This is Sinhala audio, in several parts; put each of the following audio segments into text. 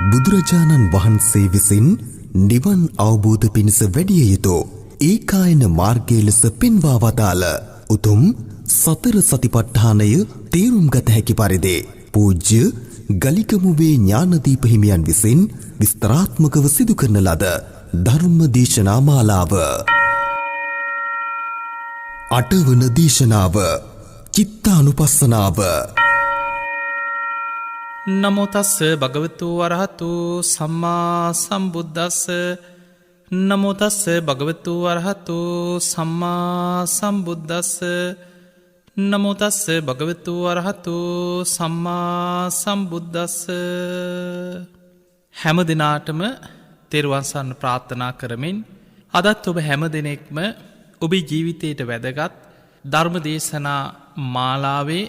බුදුරජාණන් වහන්සේ විසින් නිවන් අවබෝධ පිණිස වැඩිය යුතු ඒකායන මාර්ගය ලෙස පෙන්වා වදාළ උතුම් සතර සතිපට්ඨානය තේරුම් ගත හැකි පරිදි පූජ්‍ය ගලිකමුවේ ඥානදීප හිමියන් විසින් විස්තරාත්මකව සිදු කරන ලද ධර්ම දේශනා මාලාව. අටවන දේශනාව චිත්තානුපස්සනාව. නමෝ තස්ස භගවතු වරහතු සම්මා සම්බුද්දස්ස. නමෝ තස්ස භගවතු වරහතු සම්මා සම්බුද්දස්ස. නමෝ තස්ස භගවතු වරහතු සම්මා සම්බුද්දස්ස. හැම දිනාටම තෙරුවන් සරණ ප්‍රාර්ථනා කරමින් අදත් ඔබ හැම දෙනෙක්ම ඔබේ ජීවිතයට වැදගත් ධර්ම දේශනා මාලාවේ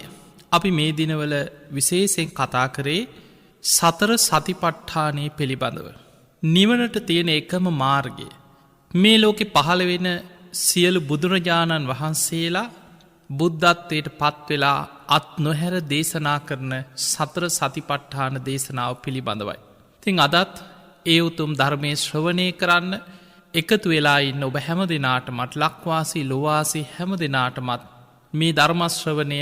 අපි මේ දිනවල විශේෂයෙන් කතා කරේ සතර සතිපට්ඨානය පිළිබඳව. නිවනට තියෙන එකම මාර්ගය. මේ ලෝකෙ පහළ වෙන සියලු බුදුරජාණන් වහන්සේලා බුද්ධත්වයට පත්වෙලා අත් නොහැර දේශනා කරන සතර සතිපට්ඨාන දේශනාව පිළිබඳවයි. තින් අදත් ඒ උතුම් ධර්මය ශ්‍රවණය කරන්න එකතු වෙලා ඉන්න ඔබ හැම දෙනාටමත් ලක්වාසී ලොවාසී හැම දෙනාටමත් මේ ධර්මශ්‍රවණය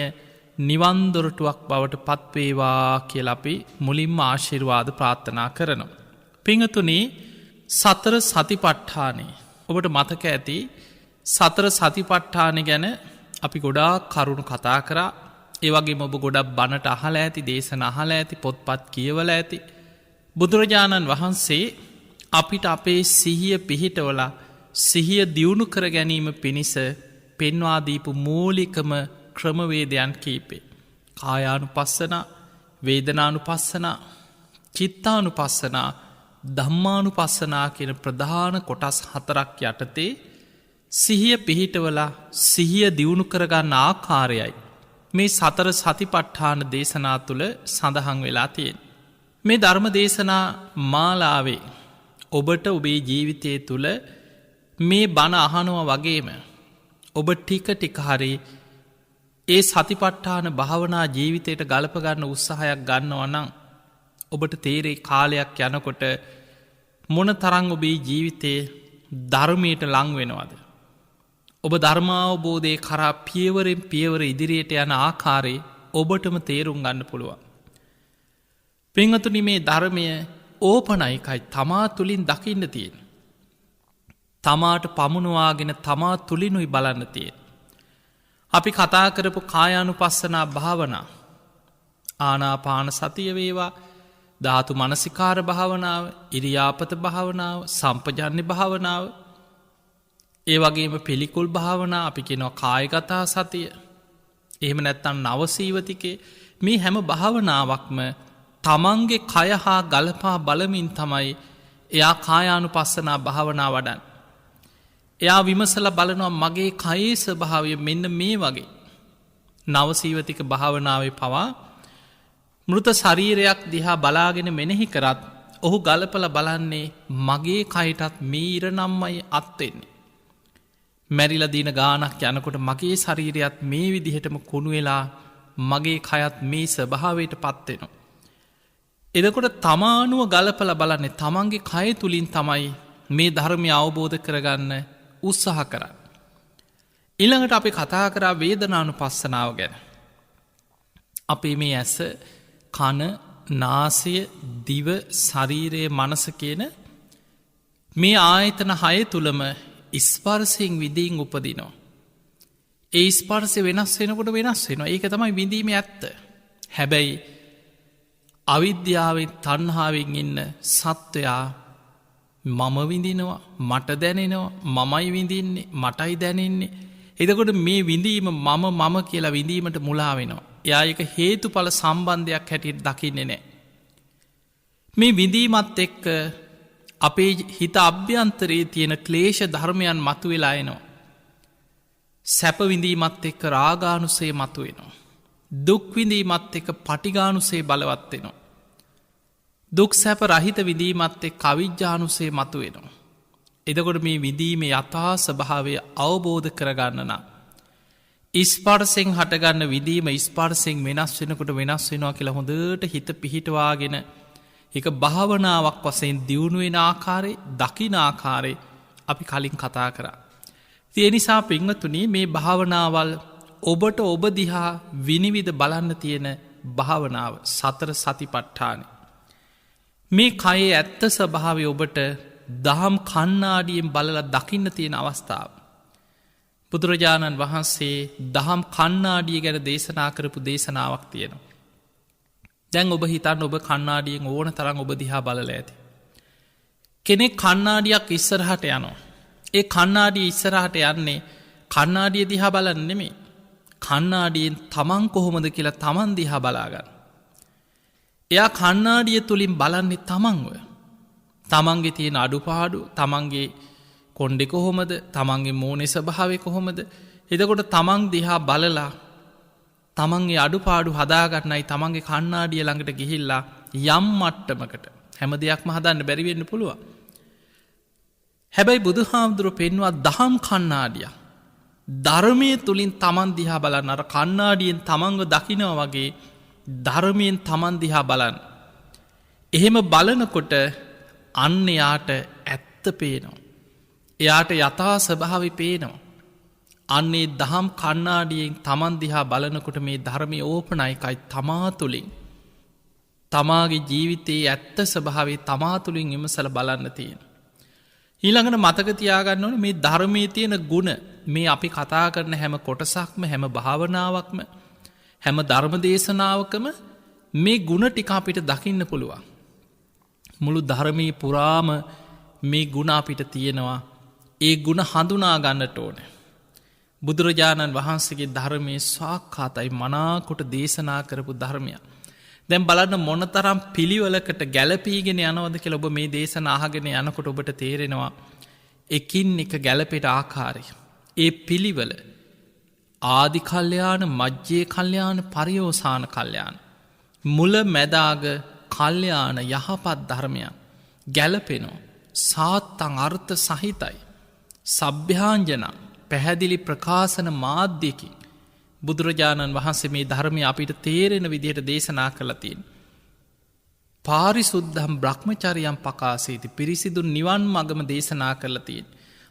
නිවන්දොරටුවක් බවට පත්වේවා කියල අපි මුලින්ම ආශිර්වාද ප්‍රාර්ථනා කරනවා. පිංහතුනේ සතර සතිපට්ඨානය ඔබට මතක ඇති සතර සතිපට්ඨානය ගැන අපි ගොඩා කරුණු කතා කරා. ඒවගේ ඔබ ගොඩක් බණට අහල ඇති දේශන අහල ඇති පොත්පත් කියවල ඇති. බුදුරජාණන් වහන්සේ අපිට අපේ සිහිය පිහිටවල සිහිය දියුණු කර ගැනීම පිණිස පෙන්වාදීපු මූලිකම ක්‍රමවේදයන් කීපේ. කායානු පස්සනා වේදනානු පස්සනා චිත්තානු පස්සනා ධම්මානු පස්සනා කියන ප්‍රධාන කොටස් හතරක් යටතේ සිහිය පිහිටවල සිහිය දියුණු කරගන්න ආකාරයයි මේ සතර සතිපට්ඨාන දේශනා තුළ සඳහන් වෙලා තියෙන්. මේ ධර්ම දේශනා මාලාවේ ඔබට ඔබේ ජීවිතය තුළ මේ බණ අහනුව වගේම ඔබ ටික ටික හරි ඒ සතිපට්ඨාන භාවනා ජීවිතයට ගලපගන්න උත්සාහයක් ගන්නවනම් ඔබට තේරේ කාලයක් යනකොට මොන තරං ඔබේ ජීවිතයේ ධර්මයට ලං වෙනවද. ඔබ ධර්මාවබෝධය කරා පියවරෙන් පියවර ඉදිරියට යන ආකාරයේ ඔබටම තේරුම් ගන්න පුළුවන්. පිංහතුනි මේ ධර්මය ඕපනයිකයි තමා තුළින් දකින්න තියෙන. තමාට පමුණවාගෙන තමා තුළිනුයි බලන්න තියෙන. අපි කතා කරපු කායානු පස්සනා භාවනා ආනාපාන සතිය වේවා ධාතු මනසිකාර භාවනාව ඉරියාපත භාවනාව සම්පජන්‍ය භාවනාව ඒ වගේම පිළිකුල් භාවනා අපි කෙනවා කායගතා සතිය එහෙම නැත්තන් නවසීවතිකේ මේ හැම භාවනාවක්ම තමන්ගේ කය හා ගලපා බලමින් තමයි එයා කායානු පස්සනා භාවනා වඩන්. එයා විමසල බලනවා මගේ කයේ ස්වභාවය මෙන්න මේ වගේ. නවසීවතික භාවනාවේ පවා මෘත ශරීරයක් දිහා බලාගෙන මෙනෙහි කරත් ඔහු ගලපල බලන්නේ මගේ කයටත් මේ ඉරනම්මයි අත්වෙන්නේ. මැරිල දීන ගානක් යනකොට මගේ ශරීරයත් මේ විදිහටම කුණු වෙලා මගේ කයත් මේ ස්වභාවයට පත්වෙනවා. එදකොට තමානුව ගලපල බලන්නේ තමන්ගේ කය තුළින් තමයි මේ ධර්මය අවබෝධ කරගන්න උත්සාහ කරන්න. ඊළඟට අපි කතා කරා වේදනානු පස්සනාව ගැන. අපේ මේ ඇස කන නාසය දිව ශරීරයේ මනස කියන මේ ආයතන හය තුළම ස්පර්සයෙන් විදීන් උපදිනවා. ඒ ස්පර්සය වෙනස් වෙනකොට වෙනස් වෙනවා. ඒක තමයි විඳීම ඇත්ත. හැබැයි අවිද්‍යාවෙන් තණ්හාවෙන් ඉන්න සත්වයා මම විඳිනවා මට දැනෙනවා මමයි විඳින්නේ මටයි දැනෙන්නේ. එදකොට මේ විඳීම මම කියලා විඳීමට මුලා වෙනවා. යායක හේතු පල සම්බන්ධයක් හැටියට දකින්නේ නෑ. මේ විඳීමත් එක්ක අපේ හිත අභ්‍යන්තරයේ තියෙන ක්ලේශ ධර්මයන් මතු වෙලා එනවා. සැප විඳීමත් එක්ක රාගානුසේ මතු වෙනවා. දුක්විඳීමත් එක පටිගානුසේ බලවත්වෙනවා. දුක් සැප රහිත විදීමත් එක් කවිජ්ජානුසේ මතු වෙනවා. එදකොට මේ විදීම යථා ස්වභාවය අවබෝධ කරගන්නනා. ඉස්පර්සෙන් හටගන්න විදීම ඉස්පර්සෙන් වෙනස් වෙනකොට වෙනස් වෙනවා කියලා හොඳට හිත පිහිටවාගෙන එක භාවනාවක් වසයෙන් දියුණුවෙන ආකාරය දකින ආකාරය අපි කලින් කතා කරා. තිය නිසා පිංහතුනී මේ භාවනාවල් ඔබට ඔබ දිහා විනිවිධ බලන්න තියෙන භාවනාව සතර සතිපට්ඨාන. මේ කයේ ඇත්ත ස්වභාවය ඔබට දහම් කන්නාඩියෙන් බලල දකින්න තියෙන අවස්ථාව. බුදුරජාණන් වහන්සේ දහම් කන්නාඩිය ගැන දේශනා කරපු දේශනාවක් තියෙනවා. දැන් ඔබ හිතන්න ඔබ කන්නාඩියෙන් ඕන තරම් ඔබ දිහා බලල ඇති. කෙනෙක් කන්නාඩියක් ඉස්සරහට යනවා. ඒ කන්නාඩිය ඉස්සරහට යන්නේ කන්නාඩිය දිහා බලන්න නෙමේ. කන්නාඩියෙන් තමන් කොහොමද කියලා තමන් දිහා බලාගන්න. එයා කන්නාඩිය තුළින් බලන්නේ තමන්ව. තමන්ගේ තියෙන අඩුපාඩු තමන්ගේ කොන්්ඩෙ කොහොමද තමන්ගේ මෝනෙ ස්වභාවය කොහොමද එතකොට තමන් දිහා බලලා තමන්ගේ අඩුපාඩු හදාගන්නයි තමන්ගේ කන්නාඩිය ළඟට ගිහිල්ලා යම් මට්ටමකට හැම දෙයක්ම හදන්න බැරිවෙන්න පුළුවන්. හැබැයි බුදු හාමුදුරුව පෙන්වා දහම් කන්නාඩිය ධර්මය තුළින් තමන් දිහා බලන්න අර කන්නාඩියෙන් තමන්ව දකිනව වගේ ධර්මයෙන් තමන් දිහා බලන්න. එහෙම බලනකොට අන්න යාට ඇත්ත පේනවා. එයාට යථා ස්වභාවි පේනවා. අන්නේ දහම් කන්නාඩියෙන් තමන් දිහා බලනකොට මේ ධර්මය ඕපනයිකයි තමා තුළින් තමාගේ ජීවිතයේ ඇත්ත ස්වභාවේ තමා තුළින් විමසල බලන්න තියෙන. ඊළඟට මතක තියාගන්න ඕන මේ ධර්මයේ තියෙන ගුණ මේ අපි කතා කරන හැම කොටසක්ම හැම භාවනාවක්ම හැම ධර්ම දේශනාවකම මේ ගුණ ටික අපිට දකින්න පුළුවන්. මුළු ධර්මයේ පුරාම මේ ගුණ අපිට තියෙනවා. ඒ ගුණ හඳුනා ගන්නට ඕන. බුදුරජාණන් වහන්සේගේ ධර්මයේ සාක්ඛාතයි මනාකොට දේශනා කරපු ධර්මයක්. දැන් බලන්න මොනතරම් පිළිවෙලකට ගැලපීගෙන යනවද කියලා ඔබ මේ දේශන අහගෙන යනකොට ඔබට තේරෙනවා එකින් එක ගැලපෙට ආකාරය. ඒ පිළිවෙල ආදි කල්යාණ මජ්ජේ කල්යාණ පරියෝසාන කල්යාණ මුල මැදාග කල්යාණ යහපත් ධර්මයන් ගැලපෙනෝ සාත්තං අර්ථ සහිතයි. සභ්‍යාංජන පැහැදිලි ප්‍රකාශන මාධ්‍යකින් බුදුරජාණන් වහන්සේ මේ ධර්මය අපිට තේරෙන විදිහට දේශනා කළතින්. පාරිසුද්ධම් බ්‍රහ්මචරියම් පකාසේති පිරිසිදු නිවන් මගම දේශනා කරලතින්.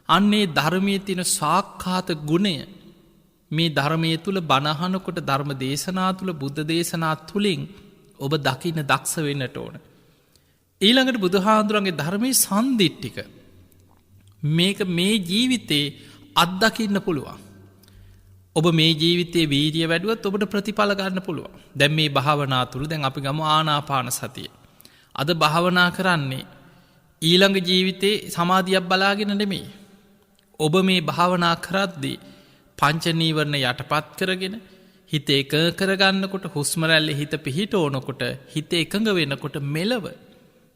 අන්නේ ධර්මය තින සාක්ඛාත ගුණය මේ ධර්මය තුළ බණහනකොට ධර්ම දේශනා තුළ බුද්ධ දේශනා තුළින් ඔබ දකින්න දක්ෂ වෙන්නට ඕන. ඊළඟට බුදුහාන්දුරන්ගේ ධර්මය සන්දිට්ටික මේක මේ ජීවිතේ අත්දකින්න පුළුවන්. ඔබ මේ ජීවිතයේ වීරිය වැඩුවත් ඔබට ප්‍රතිඵල ගන්න පුළුවන්. දැන් මේ භාවනා තුළ දැන් අපි ගමු ආනාපාන සතිය. අද භාවනා කරන්නේ ඊළඟ ජීවිතේ සමාධියක් බලාගෙන නෙමෙයි. ඔබ මේ භාවනා කරද්දී පංච නීවරණ යටපත් කරගෙන හිත එක කරගන්නකොට හුස්ම රැල්ලේ හිත පිහිටවනකොට හිත එකඟ වෙනකොට මෙලව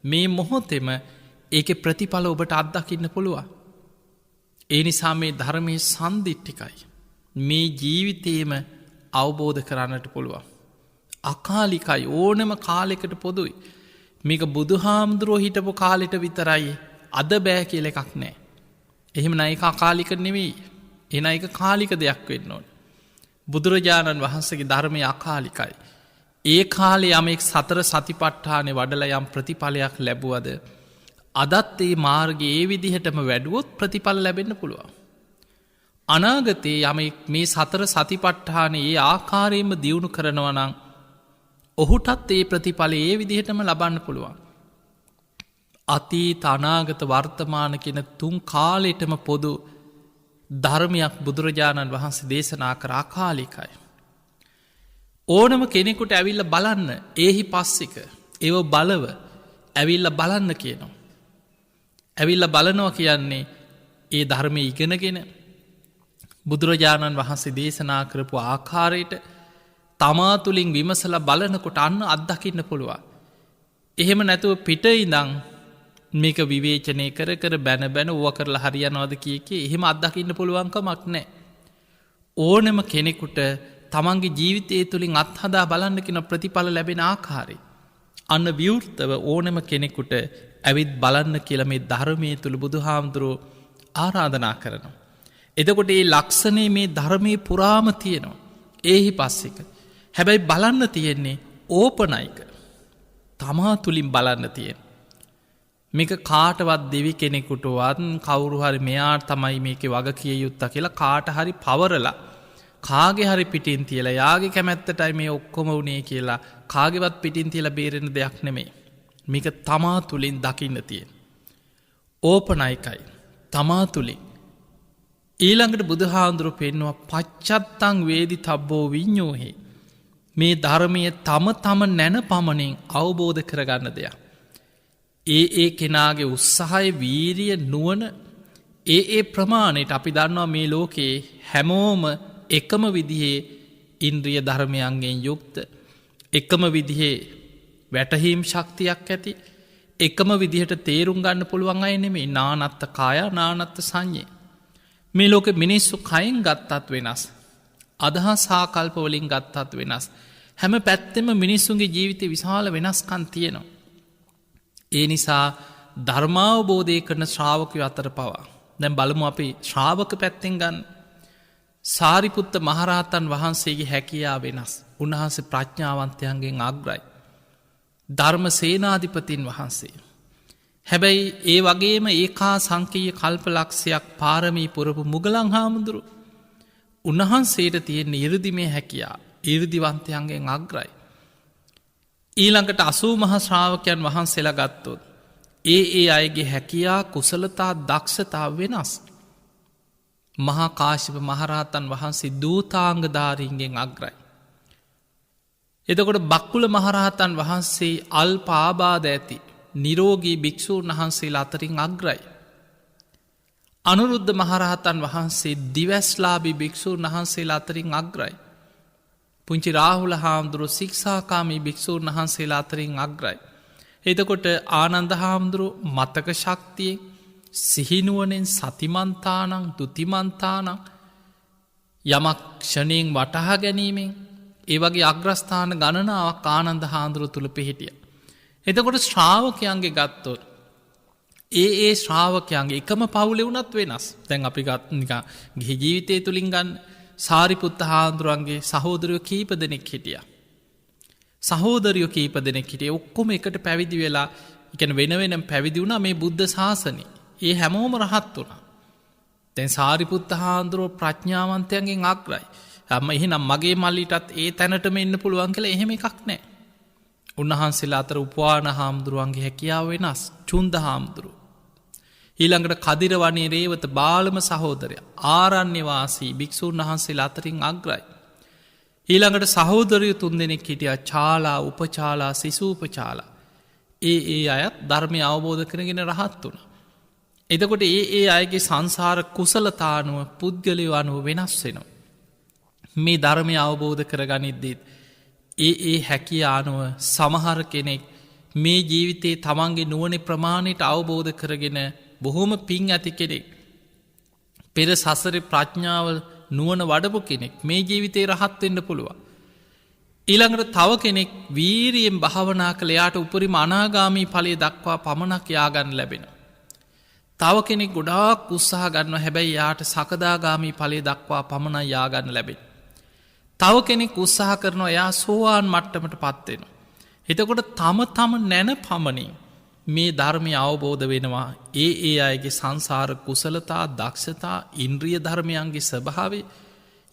මේ මොහොතෙම ඒකේ ප්‍රතිඵල ඔබට අත්දකින්න පුළුවන්. ඒ නිසා මේ ධර්මයේ සන්දිට්ඨිකයි. මේ ජීවිතේම අවබෝධ කරන්නට පුළුවන්. අකාලිකයි ඕනම කාලෙකට පොදුයි. මේක බුදුහාමුදුරුවෝ හිටපු කාලෙට විතරයි අද බෑ කියල එකක් නෑ. එහෙම නයි අකාලික නෙවෙයි. එන එක කාලික දෙයක් වෙන්න ඕන. බුදුරජාණන් වහන්සේගේ ධර්මය අකාලිකයි. ඒ කාලේ යමෙක් සතර සතිපට්ඨානෙ වඩල යම් ප්‍රතිඵලයක් ලැබුවද අදත් ඒ මාර්ගයේ ඒ විදිහටම වැඩුවොත් ප්‍රතිඵල ලැබෙන්න පුළුවන්. අනාගතයේ යමෙක් මේ සතර සතිපට්ඨාන ඒ ආකාරයෙන්ම දියුණු කරනවනං ඔහුටත් ඒ ප්‍රතිඵල ඒ විදිහටම ලබන්න පුළුවන්. අතීත අනාගත වර්තමාන කෙන තුන් කාලෙටම පොදු ධර්මයක් බුදුරජාණන් වහන්සේ දේශනා කර අකාලිකයි. ඕනම කෙනෙකුට ඇවිල්ල බලන්න ඒහි පස්සික ඒව බලව ඇවිල්ල බලන්න කියනවා. ඇවිල්ල බලනවා කියන්නේ ඒ ධර්මය ඉගෙනගෙන බුදුරජාණන් වහන්සේ දේශනා කරපු ආකාරයට තමා තුළින් විමසල බලනකොට අන්න අත්දකින්න පුළුවන්. එහෙම නැතුව පිට ඉඳං මේක විවේචනය කර බැන බැන ඕව කරලා හරියනවාද කියකේ එහෙම අත්දකින්න පුළුවන්කමක් නෑ. ඕනම කෙනෙකුට තමන්ගේ ජීවිතය තුළින් අත්හදා බලන්න කෙන ප්‍රතිඵල ලැබෙන ආකාරය. අන්න විවෘත්තව ඕනම කෙනෙකුට ඇවිත් බලන්න කියල මේ ධර්මය තුළ බුදු හාමුදුරුවෝ ආරාධනා කරනවා. එතකොට ඒ ලක්ෂණය මේ ධර්මය පුරාම තියෙනවා. ඒහි පස්සෙක. හැබැයි බලන්න තියෙන්නේ ඕපනයික. තමා තුළින් බලන්න තියෙන. මේක කාටවත් දෙවි කෙනෙකුටවත් කවුරු හරි මෙයා තමයි මේක වග කිය යුත්ත කියලා කාට හරි පවරලා කාගේ හරි පිටින් තියලා යාගේ කැමැත්තටයි මේ ඔක්කොම වුණේ කියලා කාගෙවත් පිටින් තියලා බේරෙන දෙයක් නෙමේ. මේක තමා තුළින් දකින්න තියෙන. ඕපනයිකයි තමා තුළින්. ඊළඟට බුදුහාඳුරු පෙන්නවා පච්චත්තං වේදි තබ්බෝ විඤ්ඤෝහි. මේ ධර්මය තම තම නැන පමණින් අවබෝධ කරගන්න දෙයක්. ඒ කෙනාගේ උත්සාහය වීරිය නුවණ ඒ ප්‍රමාණයට අපි දන්නවා මේ ලෝකයේ හැමෝම එකම විදිහේ ඉන්ද්‍රිය ධර්මයන්ගෙන් යුක්ත එකම විදිහේ වැටහීම් ශක්තියක් ඇති එකම විදිහට තේරුම් ගන්න පුළුවන් අය නෙමෙයි. නානත්ත් කාය නානත්ත් සංඤේ. මේ ලෝකෙ මිනිස්සු කයින් ගත්තත් වෙනස්. අදහස් ආකල්ප වලින් ගත්තත් වෙනස්. හැම පැත්තෙම මිනිස්සුන්ගේ ජීවිතේ විශාල වෙනස්කම් තියෙනවා. ඒ නිසා ධර්මාවබෝධය කරන ශ්‍රාවකයෝ අතර පවා දැන් බලමු අපි ශ්‍රාවක පැත්තෙන් ගන්න. සාරිපුත්ත මහරහතන් වහන්සේගේ හැකියාව වෙනස්. උන්වහන්සේ ප්‍රඥාවන්තයන්ගෙන් අග්‍රයි. ධර්ම සේනාධිපතින් වහන්සේ. හැබැයි ඒ වගේම ඒකා සංකීය කල්පලක්ෂයක් පාරමී පුරපු මුගලන් හාමුදුරු උන්වහන්සේට තියෙන ඉරදිමේ හැකියා ඉරදිවන්තයන්ගෙන් අග්‍රයි. ඊළඟට 80 මහා ශ්‍රාවකයන් වහන්සේලා ගත්තොත් ඒ අයගේ හැකියා කුසලතා දක්ෂතා වෙනස්. මහා කාශ්‍යප මහරහතන් වහන්සේ දූතාංගධාරීන්ගෙන් අග්‍රයි. එතකොට බක්කුල මහරහතන් වහන්සේ අල්ප ආබාධ ඇති නිරෝගී භික්ෂූන් වහන්සේලා අතරින් අග්‍රයි. අනුරුද්ධ මහරහතන් වහන්සේ දිවැස්ලාභී භික්ෂූන් වහන්සේලා අතරින් අග්‍රයි. පුංචි රාහුල හාමුදුරුවෝ ශික්ෂාකාමී භික්ෂූන් වහන්සේලා අතරින් අග්‍රයි. එතකොට ආනන්ද හාමුදුරුවෝ මතක ශක්තියෙන් සිහිනුවනෙන් සතිමන්තානං දුතිමන්තානං යමක් ක්ෂණයෙන් වටහා ගැනීමෙන් ඒ වගේ අග්‍රස්ථාන ගණනාවක් ආනන්ද හාමුදුරුවෝ තුල පිහිටිය. එතකොට ශ්‍රාවකයන්ගේ ගත්තොත් ඒ ශ්‍රාවකයන්ගේ එකම පවුලේ වුණත් වෙනස්. දැන් අපි ගත් නිකන් ගිහි ජීවිතය තුලින් ගන්න සාරිපුත්ත හාමුදුරන්ගේ සහෝදරයෝ කීප දෙනෙක් හිටියා. සහෝදරයෝ කීප දෙනෙක් හිටියේ. ඔක්කොම එකට පැවිදි වෙලා ඉගෙන වෙන වෙනම පැවිදි වුණා මේ බුද්ධ ශාසනේ. ඒ හැමෝම රහත් වුණා. දැන් සාරිපුත්ත හාමුදුරුවෝ ප්‍රඥාවන්තයන්ගෙන් අග්‍රයි. එහෙනම් මගේ මල්ලිටත් ඒ තැනටම එන්න පුළුවන් කියලා එහෙම එකක් නැහැ. උන්වහන්සේලා අතර උපවාන හාමුදුරුවන්ගේ හැකියාව වෙනස්. චුන්ද හාමුදුරුවෝ. ඊළඟට කදිරවණේ රේවත බාලම සහෝදරයා ආරණ්‍ය වාසී භික්ෂුන් වහන්සේලා අතරින් අග්‍රයි. ඊළඟට සහෝදරයෝ 3 දෙනෙක් හිටියා චාලා, උපචාලා, සිසූපචාලා. ඒ අයත් ධර්මය අවබෝධ කරගෙන රහත් වුණා. එතකොට ඒ අයගේ සංසාර කුසලතානුව පුද්ගලයෝ අනුව වෙනස් වෙනවා. මේ ධර්මය අවබෝධ කරගනිද්දීත් ඒ හැකියානුව සමහර කෙනෙක් මේ ජීවිතයේ තමන්ගේ නුවණ ප්‍රමාණයට අවබෝධ කරගෙන බොහොම පිං ඇති කෙනෙක් පෙර සසරේ ප්‍රඥාව නුවණ වඩපු කෙනෙක් මේ ජීවිතේ රහත් වෙන්න පුළුවන්. ඊළඟට තව කෙනෙක් වීරියෙන් භාවනා කළ යාට උපරිම අනාගාමී ඵලය දක්වා පමණක් යාගන්න ලැබෙනවා. තව කෙනෙක් ගොඩාක් උත්සාහ ගන්නවා හැබැයි යාට සකදාගාමී ඵලය දක්වා පමණක් යාගන්න ලැබෙනවා. තව කෙනෙක් උත්සාහ කරනවා එයා සෝවාන් මට්ටමට පත් වෙනවා. එතකොට තම නැන පමණින් මේ ධර්මය අවබෝධ වෙනවා. ඒ අයගේ සංසාර කුසලතා, දක්ෂතා, ඉන්ද්‍රිය ධර්මයන්ගේ ස්වභාවය,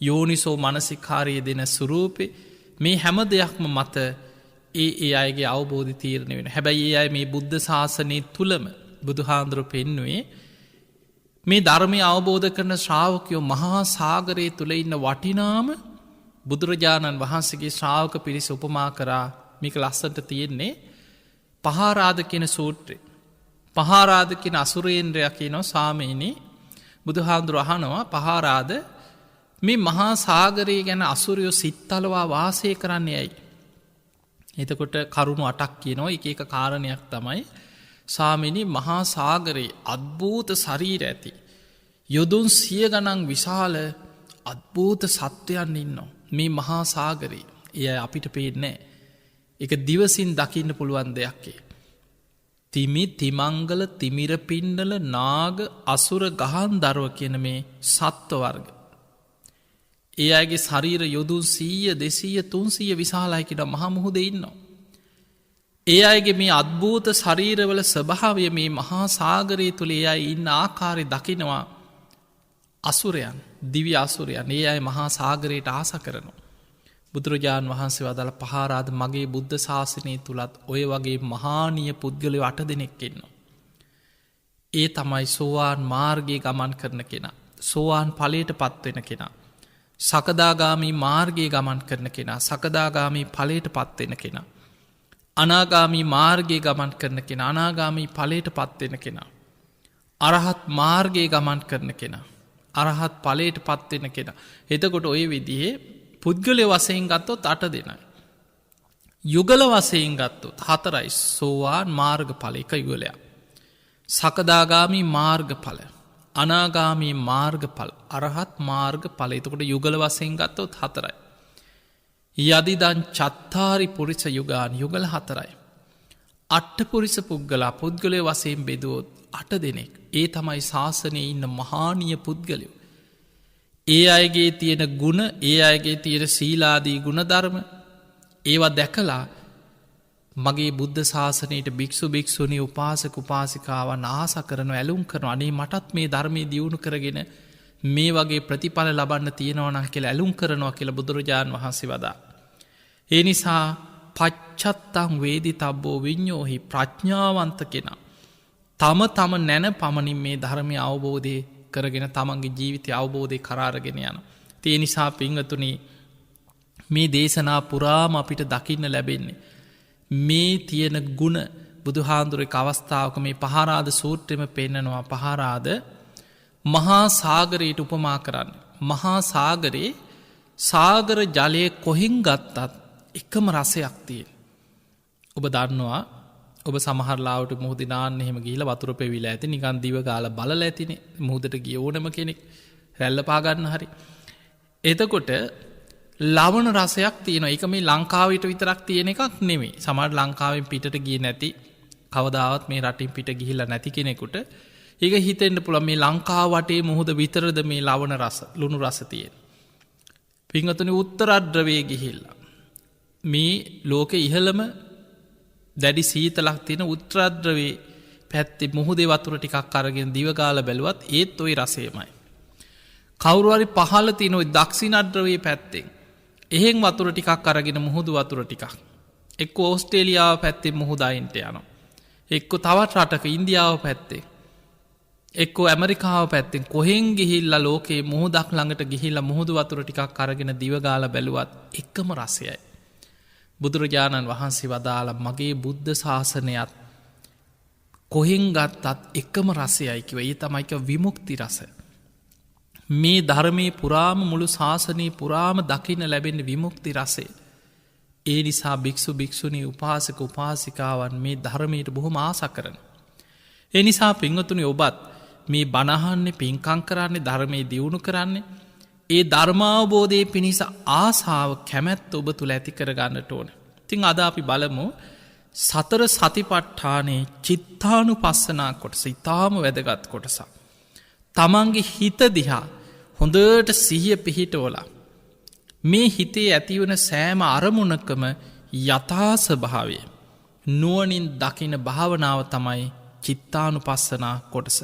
යෝනිසෝ මනසිකාරයේ දෙන ස්වරූපේ මේ හැම දෙයක්ම මත ඒ අයගේ අවබෝධය තීරණය වෙනවා. හැබැයි ඒ අය මේ බුද්ධ ශාසනය තුලම බුදුහාඳුරෝ පෙන්වුවේ මේ ධර්මය අවබෝධ කරන ශ්‍රාවකයෝ මහා සාගරයේ තුල ඉන්න වටිනාම බුදුරජාණන් වහන්සේගේ ශ්‍රාවක පිරිස උපමා කරා. මේක ලස්සනට තියෙන්නේ පහාරාද කියන සූත්‍රේ. පහාරාද කියන අසුරේන්ද්‍රයා කියනවා සාමීනි බුදුහාඳුර අහනවා පහාරාද මේ මහා සාගරය ගැන අසුරයෝ සිත්තලවා වාසය කරන්නේ ඇයි? එතකොට කරුණු 8ක් කියනවා. එක කාරණයක් තමයි සාමීනි මහා සාගරයේ අද්භූත ශරීර ඇති යොදුන් 100 ගණන් විශාල අද්භූත සත්වයන් ඉන්නවා මේ මහා සාගරේ. එය අපිට පේන්නේ නැහැ. ඒක දිවසින් දකින්න පුළුවන් දෙයක්. තිමි, තිමංගල, තිමිර පිණ්ඩල, නාග, අසුර, ගහන්ධර්ව කියන මේ සත්ව වර්ග. ඒ අයගේ ශරීර යොදුන් 100, 200, 300 විශාලයි කියන මහා මුහුදේ ඉන්නවා. ඒ අයගේ මේ අද්භූත ශරීරවල ස්වභාවය මේ මහා සාගරය තුළ ඒ අය ඉන්න ආකාරය දකිනවා අසුරයන් දිවි අසුරයන් ඒ අය මහා සාගරයට ආස කරනවා. බුදුරජාණන් වහන්සේ වදාළ පහාරාද මගේ බුද්ධ ශාසනය තුළත් ඔය වගේ මහානීය පුද්ගලයෝ 8 දෙනෙක් ඉන්නවා. ඒ තමයි සෝවාන් මාර්ගයේ ගමන් කරන කෙනා. සෝවාන් ඵලයට පත්වෙන කෙනා. සකදාගාමී මාර්ගයේ ගමන් කරන කෙනා. සකදාගාමී ඵලයට පත්වෙන කෙනා. අනාගාමී මාර්ගයේ ගමන් කරන කෙනා. අනාගාමී ඵලයට පත්වෙන කෙනා. අරහත් මාර්ගයේ ගමන් කරන කෙනා. අරහත් ඵලයට පත්වෙන කෙනා. එතකොට ඔය විදිහේ පුද්ගලය වශයෙන් ගත්තොත් 8 දෙනයි. යුගල වශයෙන් ගත්තොත් 4යි. සෝවාන් මාර්ග ඵල එක යුගලයක්. සකදාගාමී මාර්ග ඵල. අනාගාමී මාර්ග ඵල. අරහත් මාර්ග ඵල. එතකොට යුගල වශයෙන් ගත්තොත් 4යි. යදිදං චත්තාරි පුරිස යුගාන් යුගල 4යි. අට්ඨ පුරිස පුද්ගලා පුද්ගලය වශයෙන් බෙදුවොත් 8 දෙනෙක්. ඒ තමයි ශාසනයේ ඉන්න මහානීය පුද්ගලයෝ. ඒ අයගේ තියෙන ගුණ ඒ අයගේ තියෙන සීලාදී ගුණධර්ම ඒවා දැකලා මගේ බුද්ධ ශාසනයට භික්ෂු භික්ෂුණී උපාසක උපාසිකාවන් ආස කරන ඇලුම් කරන අනේ මටත් මේ ධර්මයේ දියුණු කරගෙන මේ වගේ ප්‍රතිඵල ලබන්න තියෙනවා නම් කියලා ඇලුම් කරනවා කියලා බුදුරජාණන් වහන්සේ වදා. ඒ නිසා පච්චත්තං වේදිතබ්බෝ විඤ්ඤෝහි ප්‍රඥාවන්ත කෙනා තම නැන පමණින් මේ ධර්මය අවබෝධය කරගෙන තමන්ගේ ජීවිතය අවබෝධය කරාරගෙන යන. ඒ නිසා පිංගතුනි මේ දේශනා පුරාම අපිට දකින්න ලැබෙන්නේ මේ තියෙන ගුණ බුදුහාඳුරේ අවස්ථාවක මේ පහාරාද සූත්‍රෙම පෙන්නනවා. පහාරාද මහා සාගරයට උපමා කරන්න. මහා සාගරයේ සාගර ජලය කොහෙන් ගත්තත් එකම රසයක් තියෙන. ඔබ දන්නවා ඔබ සමහරලාවට මුහුදේ නාන්න එහෙම ගිහිල්ලා වතුර පෙවිලා ඇති නිකන් දිව ගාලා බලලා ඇතිනේ. මුහුදට ගිය ඕනම කෙනෙක් රැල්ල පා ගන්න හරි. එතකොට ලවණ රසයක් තියෙනවා. ඒක මේ ලංකාවට විතරක් තියෙන එකක් නෙමෙයි. සමහර ලංකාවෙන් පිටට ගියේ නැති කවදාවත් මේ රටින් පිට ගිහිල්ලා නැති කෙනෙකුට ඒක හිතෙන්න පුළුවන් මේ ලංකාව වටේ මුහුද විතරද මේ ලවණ රස ලුණු රස තියෙන. පින්වතුනි උත්තරද්‍රවයේ ගිහිල්ලා මේ ලෝකේ ඉහළම දැඩි සීතලක් තියෙන උත්තරද්‍රවයේ පැත්තේ මුහුදේ වතුර ටිකක් අරගෙන දිව ගාලා බැලුවත් ඒත් ওই රසයමයි. කවුරු හරි පහළ තියෙන ওই දක්ෂිණද්‍රවයේ පැත්තෙන් එහෙන් වතුර ටිකක් අරගෙන මුහුදු වතුර ටිකක් එක්ක ඕස්ට්‍රේලියාව පැත්තේ මුහුද අයින්ට යනවා. එක්ක තවත් රටක ඉන්දියාව පැත්තේ එක්ක ඇමරිකාව පැත්තෙන් කොහෙන් ගිහිල්ලා ලෝකේ මුහුදක් ළඟට ගිහිල්ලා මුහුදු වතුර ටිකක් අරගෙන දිව ගාලා බැලුවත් එකම රසයයි. බුදුරජාණන් වහන්සේ වදාලා මගේ බුද්ධ ශාසනයත් කොහෙන් ගත්තත් එකම රසයයි කිව්වා. ඒ තමයි විමුක්ති රස. මේ ධර්මයේ පුරාම මුළු ශාසනයේ පුරාම දකින්න ලැබෙන විමුක්ති රසය. ඒ නිසා භික්ෂු භික්ෂුණී උපාසක උපාසිකාවන් මේ ධර්මයට බොහොම ආස කරන. ඒ නිසා පින්වතුනි ඔබත් මේ බණ අහන්නේ පින්කම් කරන්නේ ධර්මයේ දියුණු කරන්නේ ඒ ධර්මාවබෝධයේ පිණිස ආසාව කැමැත්ත ඔබ තුල ඇති කර ගන්නට ඕන. ඉතින් අද අපි බලමු සතර සතිපට්ඨානයේ චිත්තානුපස්සනා කොටස. ඊටාම වැදගත් කොටසක්. තමන්ගේ හිත දිහා හොඳට සිහිය පිහිටවලා මේ හිතේ ඇතිවන සෑම අරමුණකම යථා ස්වභාවය නුවණින් දකින භාවනාව තමයි චිත්තානුපස්සනා කොටස.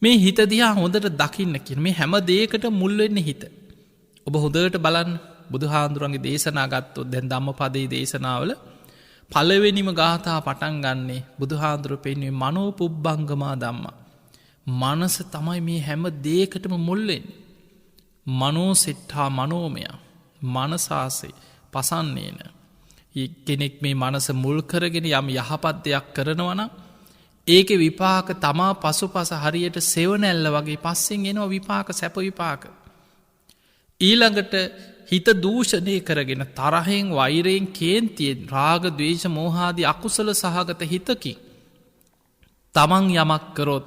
මේ හිත දිහා හොඳට දකින්න කියන මේ හැම දෙයකට මුල් වෙන්නේ හිත. ඔබ හොඳට බලන්න බුදුහාඳුරන්ගේ දේශනා ගත්තොත් දැන් ධම්මපදයේ දේශනාවල පළවෙනිම ගාථා පටන් ගන්නේ බුදුහාඳුර පෙන්වන්නේ මනෝ පුබ්බංගමා ධම්මා. මනස තමයි මේ හැම දෙයකටම මුල් වෙන්නේ. මනෝ සිට්ඨා මනෝමය. මනසාසේ පසන්නේන. කෙනෙක් මේ මනස මුල් කරගෙන යම් යහපත් දෙයක් කරනවා නම් ඒකේ විපාක තමා පසුපස හරියට සෙවණැල්ල වගේ පස්සෙන් එනවා විපාක සැප විපාක. ඊළඟට හිත දූෂණය කරගෙන තරහෙන් වෛරයෙන් කේන්තියෙන් රාග ද්වේෂ මෝහ ආදී අකුසල සහගත හිතකින් තමන් යමක් කරොත්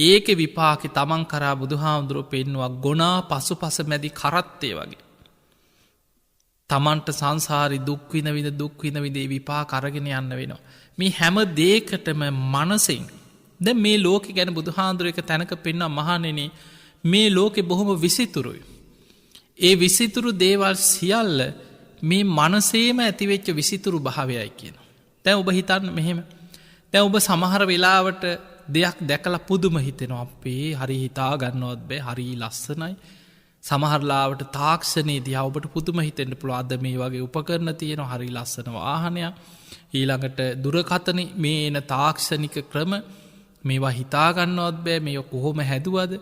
ඒකේ විපාකෙ තමන් කරා බුදුහාමුදුරුවෝ පෙන්වුවා ගොනා පසුපස මැදි කරත්තේ වගේ. තමන්ට සංසාරි දුක් විඳ විඳ විපාක අරගෙන යන්න වෙනවා. මේ හැම දෙයකටම මනසින් දැන් මේ ලෝකෙ ගැන බුදුහාඳුර එක තැනක පෙන්වන මහණෙනි මේ ලෝකෙ බොහොම විසිතුරුයි. ඒ විසිතුරු දේවල් සියල්ල මේ මනසේම ඇතිවෙච්ච විසිතුරු භාවයයි කියන. තැ ඔබ හිතන්න මෙහෙම තැ ඔබ සමහර වෙලාවට දෙයක් දැකල පුදුම හිතෙනවා අපේ හරි හිතා ගන්නවත් බෑ හරි ලස්සනයි සමහරලාවට තාක්ෂණයේ දිහා ඔබට පුදුම හිතෙන්ට පුළුව අද මේ වගේ උපකරණ තියෙන හරි ලස්සන වාහනයක් ඊළඟට දුරකතන මේ එන තාක්ෂණික ක්‍රම මේවා හිතාගන්නවත් බෑ මේ කොහොම හැදුවද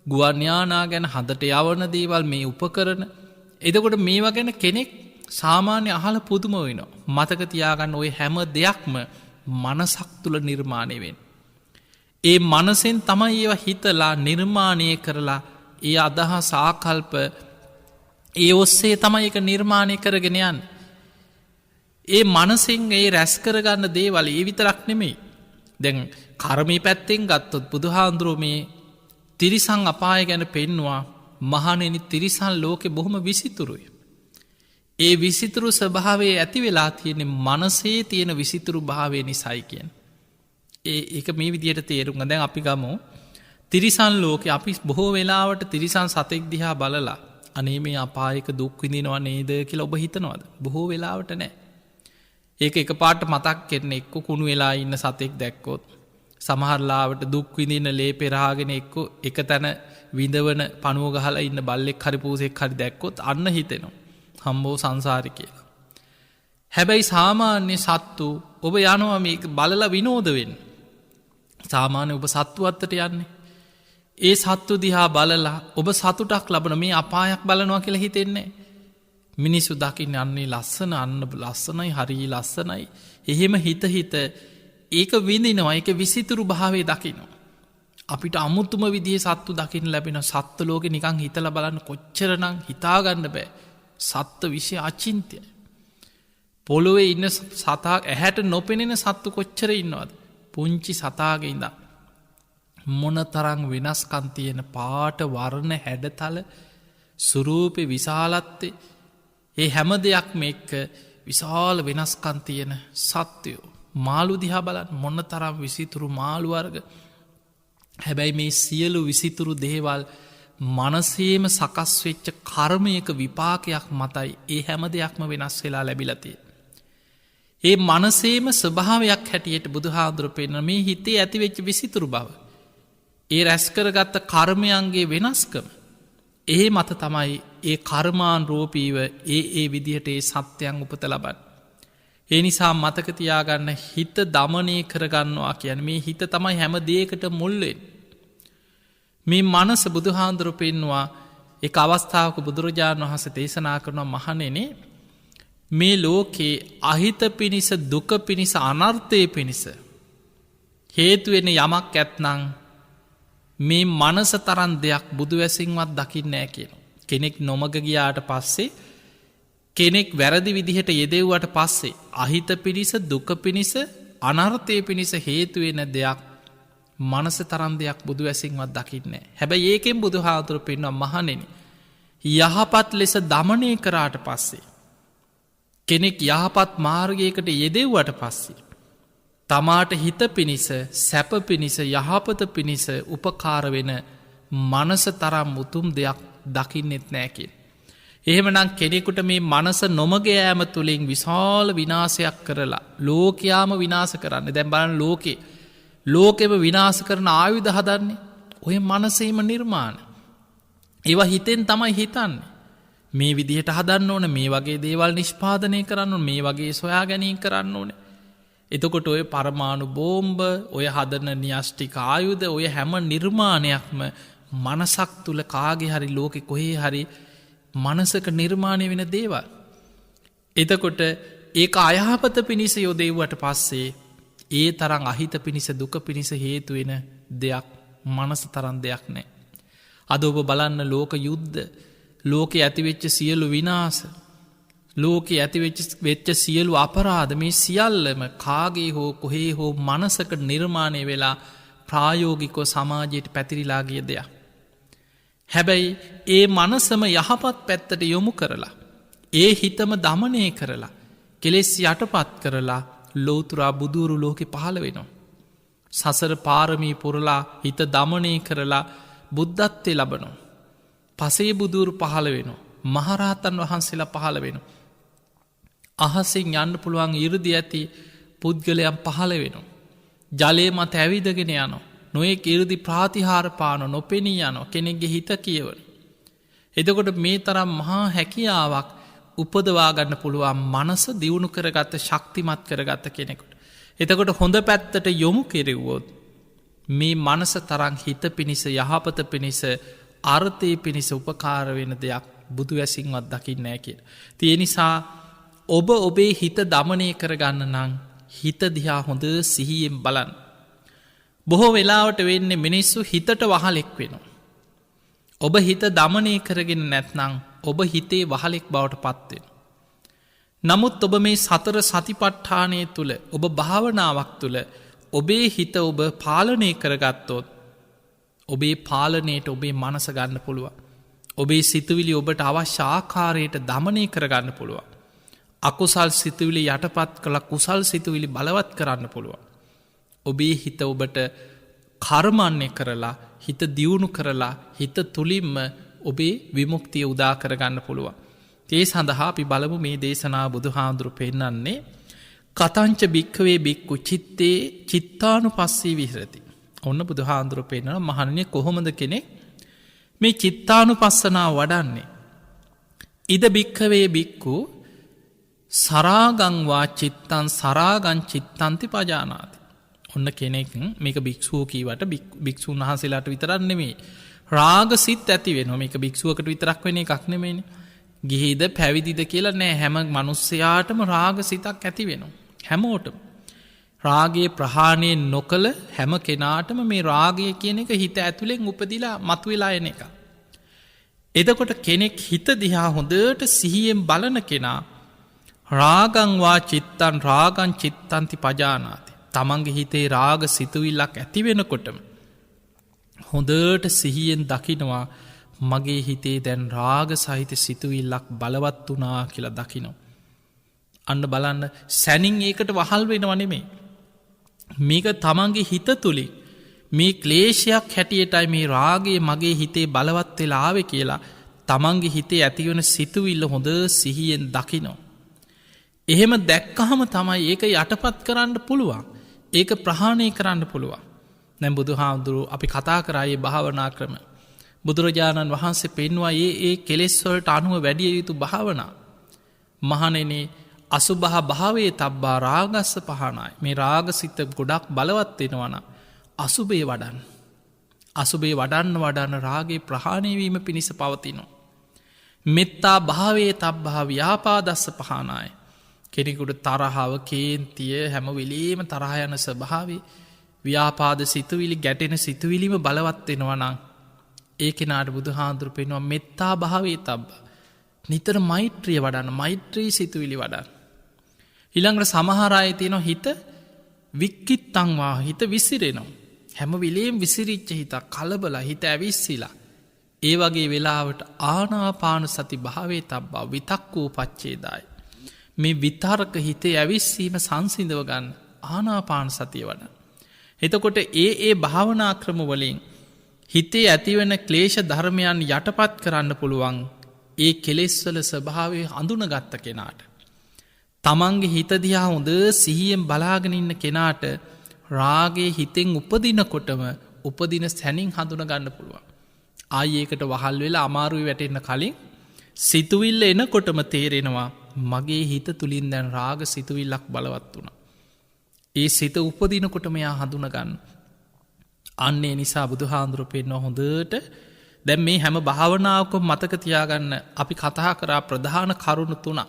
ගුවන්යානා ගැන හදට යවන දේවල් මේ උපකරන එදකොට මේවා ගැන කෙනෙක් සාමාන්‍ය අහල පුදුම වෙනවා මතක තියාගන්න ඔය හැම දෙයක්ම මනසක් තුළ නිර්මාණයවෙන් ඒ මනසෙන් තමයි ඒවා හිතලා නිර්මාණය කරලා ඒ අදහ සාකල්ප ඒ ඔස්සේ තමයි එක නිර්මාණය කරගෙන යන්න ඒ මනසින් ඒ රැස් කරගන්න දේවල් ඒ විතරක් නෙමෙයි දැන් කර්මී පැත්තෙන් ගත්තොත් බුදුහාන්දුරුව මේ තිරිසං අපාය ගැන පෙන්නවා මහනෙනි තිරිසන් ලෝකෙ බොහොම විසිතුරුයි. ඒ විසිතුරු ස්වභාවේ ඇති වෙලා තියෙන මනසේ තියෙන විසිතුරු භාවය නිසයි කියෙන්. ඒක මේ විදියට තේරුම් දැන් අපි ගමු තිරිසන් ලෝක අපි බොහෝ වෙලාවට තිරිසන් සතෙක් දිහා බලලා අනේ මේ අපායක දුක් විඳිනවා නේද කියලා ඔබ හිතනවාද බොහෝ වෙලාවට නෑ. ඒක එක පාට මතක් කෙරෙන එක්ක කුණු වෙලා ඉන්න සතෙක් දැක්කොත් සමහරලාවට දුක් විඳින්න ලේ පෙරාගෙන එක්කෝ එක තැන විඳවන පනුව ගහලා ඉන්න බල්ලෙක් හරි පූසෙක් හරි දැක්කොත් අන්න හිතෙනවා හම්බෝ සංසාරි කියලා. හැබැයි සාමාන්‍ය සත්තු ඔබ යනවා මේ බලලා විනෝදවෙන් සාමාන්‍ය ඔබ සත්තු අත්තට යන්නේ ඒ සත්තු දිහා බලලා ඔබ සතුටක් ලබන මේ අපායක් බලනවා කියලා හිතෙන්නේ මිනිස්සු දකින්න අන්නේ ලස්සන අන්න ලස්සනයි හරි ලස්සනයි එහෙම හිත ඒක විඳිනවා එක විසිතුරු භාවේ දකිනවා අපිට අමුතුම විදිහ සත්තු දකින්න ලැබෙන සත්ව ලෝකෙ නිකං හිතල බලන්න කොච්චරනං හිතාගන්න බෑ සත්ව විෂය අචින්තය පොළොවේ ඉන්න සතා ඇහැට නොපෙනෙන සත්තු කොච්චර ඉන්නවාද පුංචි සතාගේ ඉඳ මොන තරං වෙනස්කන් තියෙන පාට වර්ණ හැඩතල සුරූපය විශාලත්තේ ඒ හැම දෙයක්ම එක්ක විශාල වෙනස්කන් තියෙන සත්‍යයෝ මාළු දිහා බලන් මොන්න තරම් විසිතුරු මාළුවර්ග හැබැයි මේ සියලු විසිතුරු දේවල් මනසේම සකස් වෙච්ච කර්මයක විපාකයක් මතයි ඒ හැම දෙයක්ම වෙනස් වෙලා ලැබිලතිය. ඒ මනසේම ස්වභාවයක් හැටියට බුදුහාදුර පෙන්න්න මේ හිතේ ඇතිවෙච්ච විසිතුරු බව. ඒ රැස්කරගත්ත කර්මයන්ගේ වෙනස්කම. ඒ මත තමයි ඒ කර්මාන් රෝපීව ඒ විදිහට ඒ සත්‍යයන් උපත ලබන්. ඒ නිසා මතකතියාගන්න හිත දමනය කරගන්නවා කියන මේ හිත තමයි හැම දේකට මුල්ලෙන්. මේ මනස බුදුහාන්දුරු පෙන්වා එක අවස්ථාවක බුදුරජාණන් වහස දේශනා කරනවා මහනෙනේ මේ ලෝකේ අහිත පිණිස දුක පිණිස අනර්ථය පිණිස හේතුවෙන යමක් ඇත්නං මේ මනස තරන් දෙයක් බුදුවැසින්වත් දකින්නෑ කියන. කෙනෙක් නොමග ගියාට පස්සේ කෙනෙක් වැරදි විදිහට යෙදෙව්වට පස්සේ අහිත පිණිස දුක පිණිස අනර්ථය පිණිස හේතුවෙන දෙයක් මනස තරන් දෙයක් බුදු වැසින්වත් දකින්නේ. හැබැයි ඒකෙන් බුදු හාතුර පෙන්වා මහනෙන යහපත් ලෙස දමනය කරාට පස්සේ කෙනෙක් යහපත් මාර්ගයකට යෙදෙව්වට පස්සේ තමාට හිත පිණිස සැප පිණිස යහපත පිණිස උපකාර වෙන මනස තරම් උතුම් දෙයක් දකින්නෙත් නෑකින්. එහෙමනම් කෙනෙකුට මේ මනස නොමගෑෑම තුළින් විශාල විනාසයක් කරලා ලෝකයාම විනාස කරන්න දැම් බලන් ලෝකෙම විනාස කරන ආයුධ හදන්නේ ඔය මනසේම නිර්මාණ. ඒවා හිතෙන් තමයි හිතන්නේ. මේ විදිහට හදන්න ඕන මේ වගේ දේවල් නිෂ්පාදනය කරන්න මේ වගේ සොයා ගැනීම කරන්න ඕන. එතකොට ඔය පරමාණු බෝම්බ ඔය හදන න්‍යෂ්ටික ආයුධ ඔය හැම නිර්මාණයක්ම මනසක් තුළ කාගේ හරි ලෝකෙ කොහේ හරි මනසක නිර්මාණය වෙන දේවල්. එතකොට ඒ අයහපත පිණිස යොදෙව්වට පස්සේ ඒ තරං අහිත පිණිස දුක පිණිස හේතුවෙන දෙයක් මනස තරන් දෙයක් නෑ. අද ඔබ බලන්න ලෝක යුද්ධ ලෝකෙ ඇතිවෙච්ච සියලු විනාස ලෝකෙ ඇතිවෙච්ච සියලු අපරාධ මේ සියල්ලම කාගේ හෝ කොහේ හෝ මනසක නිර්මාණය වෙලා ප්‍රායෝගිකෝ සමාජයට පැතිරිලාගිය දෙයක්. හැබැයි ඒ මනසම යහපත් පැත්තට යොමු කරලා ඒ හිතම දමනය කරලා කෙලෙස් යටපත් කරලා ලෝතුරා බුදුරු ලෝකෙ පහළ වෙනවා. සසර පාරමී පුරලා හිත දමනය කරලා බුද්ධත්වය ලබනවා. පසේ බුදුරු පහළ වෙනවා. මහරහතන් වහන්සේලා පහළ වෙන. අහසින් යන්න පුළුවන් ඉරදි ඇති පුද්ගලයන් පහළ වෙනවා. ජලය මත ඇවිදගෙන යනවා. නොයෙක් ඉරදි ප්‍රාතිහාර පාන නොපෙනී යනවා. කෙනෙක්ගේ හිත කියවන. එතකොට මේ තරම් මහා හැකියාවක් උපදවා ගන්න පුළුවන් මනස දියුණු කරගත්ත ශක්තිමත් කරගත්ත කෙනෙකුට. එතකොට හොඳ පැත්තට යොමු කෙරෙව්වොත් මේ මනස තරං හිත පිණිස යහපත පිණිස අර්ථය පිණිස උපකාර වෙන දෙයක් බුදු වැසින්වත් දකින්න නෑ කිය. තිය නිසා ඔබ ඔබේ හිත දමනය කරගන්න නං හිත දිහා හොඳ සිහියෙන් බලන්. බොහෝ වෙලාවට වෙන්න මිනිස්සු හිතට වහලෙක් වෙනවා. ඔබ හිත දමනය කරගෙන නැත්නං ඔබ හිතේ වහලෙක් බවට පත්වෙන. නමුත් ඔබ මේ සතර සතිපට්ඨානය තුළ ඔබ භාවනාවක් තුළ ඔබේ හිත ඔබ පාලනය කරගත්තොත් ඔබේ පාලනයට ඔබේ මනස ගන්න පුළුවන්. ඔබේ සිතුවිලි ඔබට අවශ්‍ය ආකාරයට දමනය කරගන්න පුළුවන්. අකුසල් සිතුවිලි යටපත් කළ කුසල් සිතුවිලි බලවත් කරන්න පුළුවන්. ඔබේ හිත ඔබට කර්මණ්‍ය කරලා හිත දියුණු කරලා හිත තුළින්ම ඔබේ විමුක්තිය උදා කරගන්න පුළුවන්. ඒ සඳහා අපි බලමු මේ දේශනා බුදු හාමුදුරු පෙන්නන්නේ කතංච භික්කවේ බික්කු චිත්තේ චිත්තානු පස්සී විහරති. ඔන්න බුදු හාමුදුරු පෙන්නන මහණනය කොහොමද කෙනෙක් මේ චිත්තානු පස්සනා වඩන්නේ. ඉද භික්කවේ බික්කු සරාගංවා චිත්තන් සරාගං චිත්තන්ති පජානාති. ඔන්න කෙනෙක් මේක භික්ෂුව කීවට භික්ෂූන් වහන්සේලාට විතරන්නෙමේ රාග සිත් ඇති වෙන මේක භික්ෂුවකට විතරක් වෙන එකක් නෙමෙන. ගිහිද පැවිදිද කියලා නෑ හැම මනුස්සයාටම රාග සිතක් ඇති වෙනවා. හැමෝටම. රාගේ ප්‍රහාණය නොකළ හැම කෙනාටම මේ රාගය කියන එක හිත ඇතුළෙන් උපදිලා මතුවෙලා එන එක. එදකොට කෙනෙක් හිත දිහා හොඳට සිහියෙන් බලන කෙනා රාගංවා චිත්තන් රාගං චිත්තන්ති පජානාති. තමන්ගේ හිතේ රාග සිතුවිල්ලක් ඇතිවෙනකොටම හොඳට සිහියෙන් දකිනවා මගේ හිතේ දැන් රාග සහිත සිතුවිල්ලක් බලවත් වනා කියලා දකිනෝ. අන්න බලන්න සැනින් ඒකට වහල් වෙනව නෙමේ. මේක තමන්ගේ හිත තුළි මේ ක්ලේෂයක් හැටියටයි මේ රාගේ මගේ හිතේ බලවත් වෙලාව කියලා තමන්ගේ හිතේ ඇතිවන සිතුවිල්ල හොඳ සිහියෙන් දකිනෝ. එහෙම දැක්කහම තමයි ඒක යටපත් කරන්න පුළුවන්. ඒක ප්‍රහාණය කරන්න පුළුවන්. නැම් බුදු හාමුදුරු අපි කතා කරයේ භාවනා ක්‍රම. බුදුරජාණන් වහන්සේ පෙන්වා ඒ කෙලෙස්වලට අනුව වැඩිය යුතු භාවනා. මහනෙනේ අසුභහ භාවේ තබ්බා රාගස්ස පහනයි. මේ රාගසිත ගොඩක් බලවත් වෙනවන. අසුභේ වඩන්. අසුභේ වඩන්න රාගේ ප්‍රහාණයවීම පිණිස පවතිනවා. මෙත්තා භාවේ තබ්බහ ව්‍යාපාදස්ස පහනයි. කෙනෙකුට තරහාව කේන්තිය හැම විලීම තරහයන ස්වභාවේ ව්‍යාපාද සිතුවිලි ගැටෙන සිතුවිලිම බලවත්වෙනවනං ඒ කෙනාට බුදු හාන්දුරු පෙනවා මෙත්තා භාවේ තබ්බ නිතර මෛත්‍රිය වඩන්න මෛත්‍රී සිතුවිලි වඩන්න. ඉළඟට සමහරය තියෙනවා හිත වික්කිත්තංවා හිත විසිරෙනවා. හැම විලේම් විසිරිච්ච හිත කලබල හිත ඇවිස්සිලා. ඒ වගේ වෙලාවට ආනාපාන සති භාවේ තබ්බා විතක් වූ පච්චේදායි. මේ විතාරක හිතේ ඇවිස්සීම සංසිඳව ගන්න ආනාපාන සතිය වඩ. එතකොට ඒ භාවනා ක්‍රම වලින් හිතේ ඇතිවන ක්ලේෂ ධර්මයන් යටපත් කරන්න පුළුවන් ඒ කෙලෙස්වල ස්වභාවය හඳුන ගත්ත කෙනාට. තමන්ගේ හිත දිහා හොඳ සිහියෙන් බලාගෙන ඉන්න කෙනාට රාගේ හිතෙන් උපදිනකොටම උපදින සැනින් හඳුන ගන්න පුළුවන්. ආයේකට වහල් වෙලා අමාරුව වැටෙන්න කලින් සිතුවිල්ල එනකොටම තේරෙනවා මගේ හිත තුළින් දැන් රාග සිතුවිල්ලක් බලවත් වුණ. ඒ සිත උපදිනකොට මෙයා හඳුනගන්න. අන්නේ නිසා බුදු හාන්දුරු පෙන්වා හොඳට දැම් මේ හැම භාවනාවක මතක තියාගන්න අපි කතා කරා ප්‍රධාන කරුණු තුන.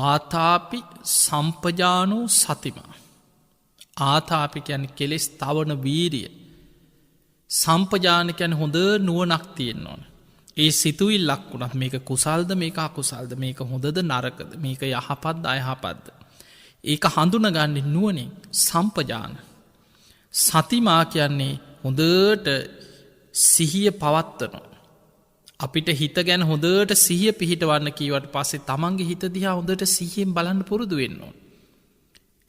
ආතාපි සම්පජානෝ සතිම. ආතාපිකයන් කෙලෙස් තවන වීරිය. සම්පජානකයන් හොඳ නුවනක් තියෙන් ඕන. ඒ සිතුවිල්ලක් වුණත් මේක කුසල්ද මේක අකුසල්ද මේක හොඳද නරකද මේක යහපත් අයහපත්ද. ඒක හඳුනගන්න නුවනේ සම්පජාන. සතිමා කියන්නේ හොඳට සිහිය පවත්වනවා. අපිට හිත ගැන හොඳට සිහිය පිහිටවන්න කීවට පස්සේ තමන්ගේ හිත දිහා හොඳට සිහියෙන් බලන්න පුරුදු වෙන්න ඕන.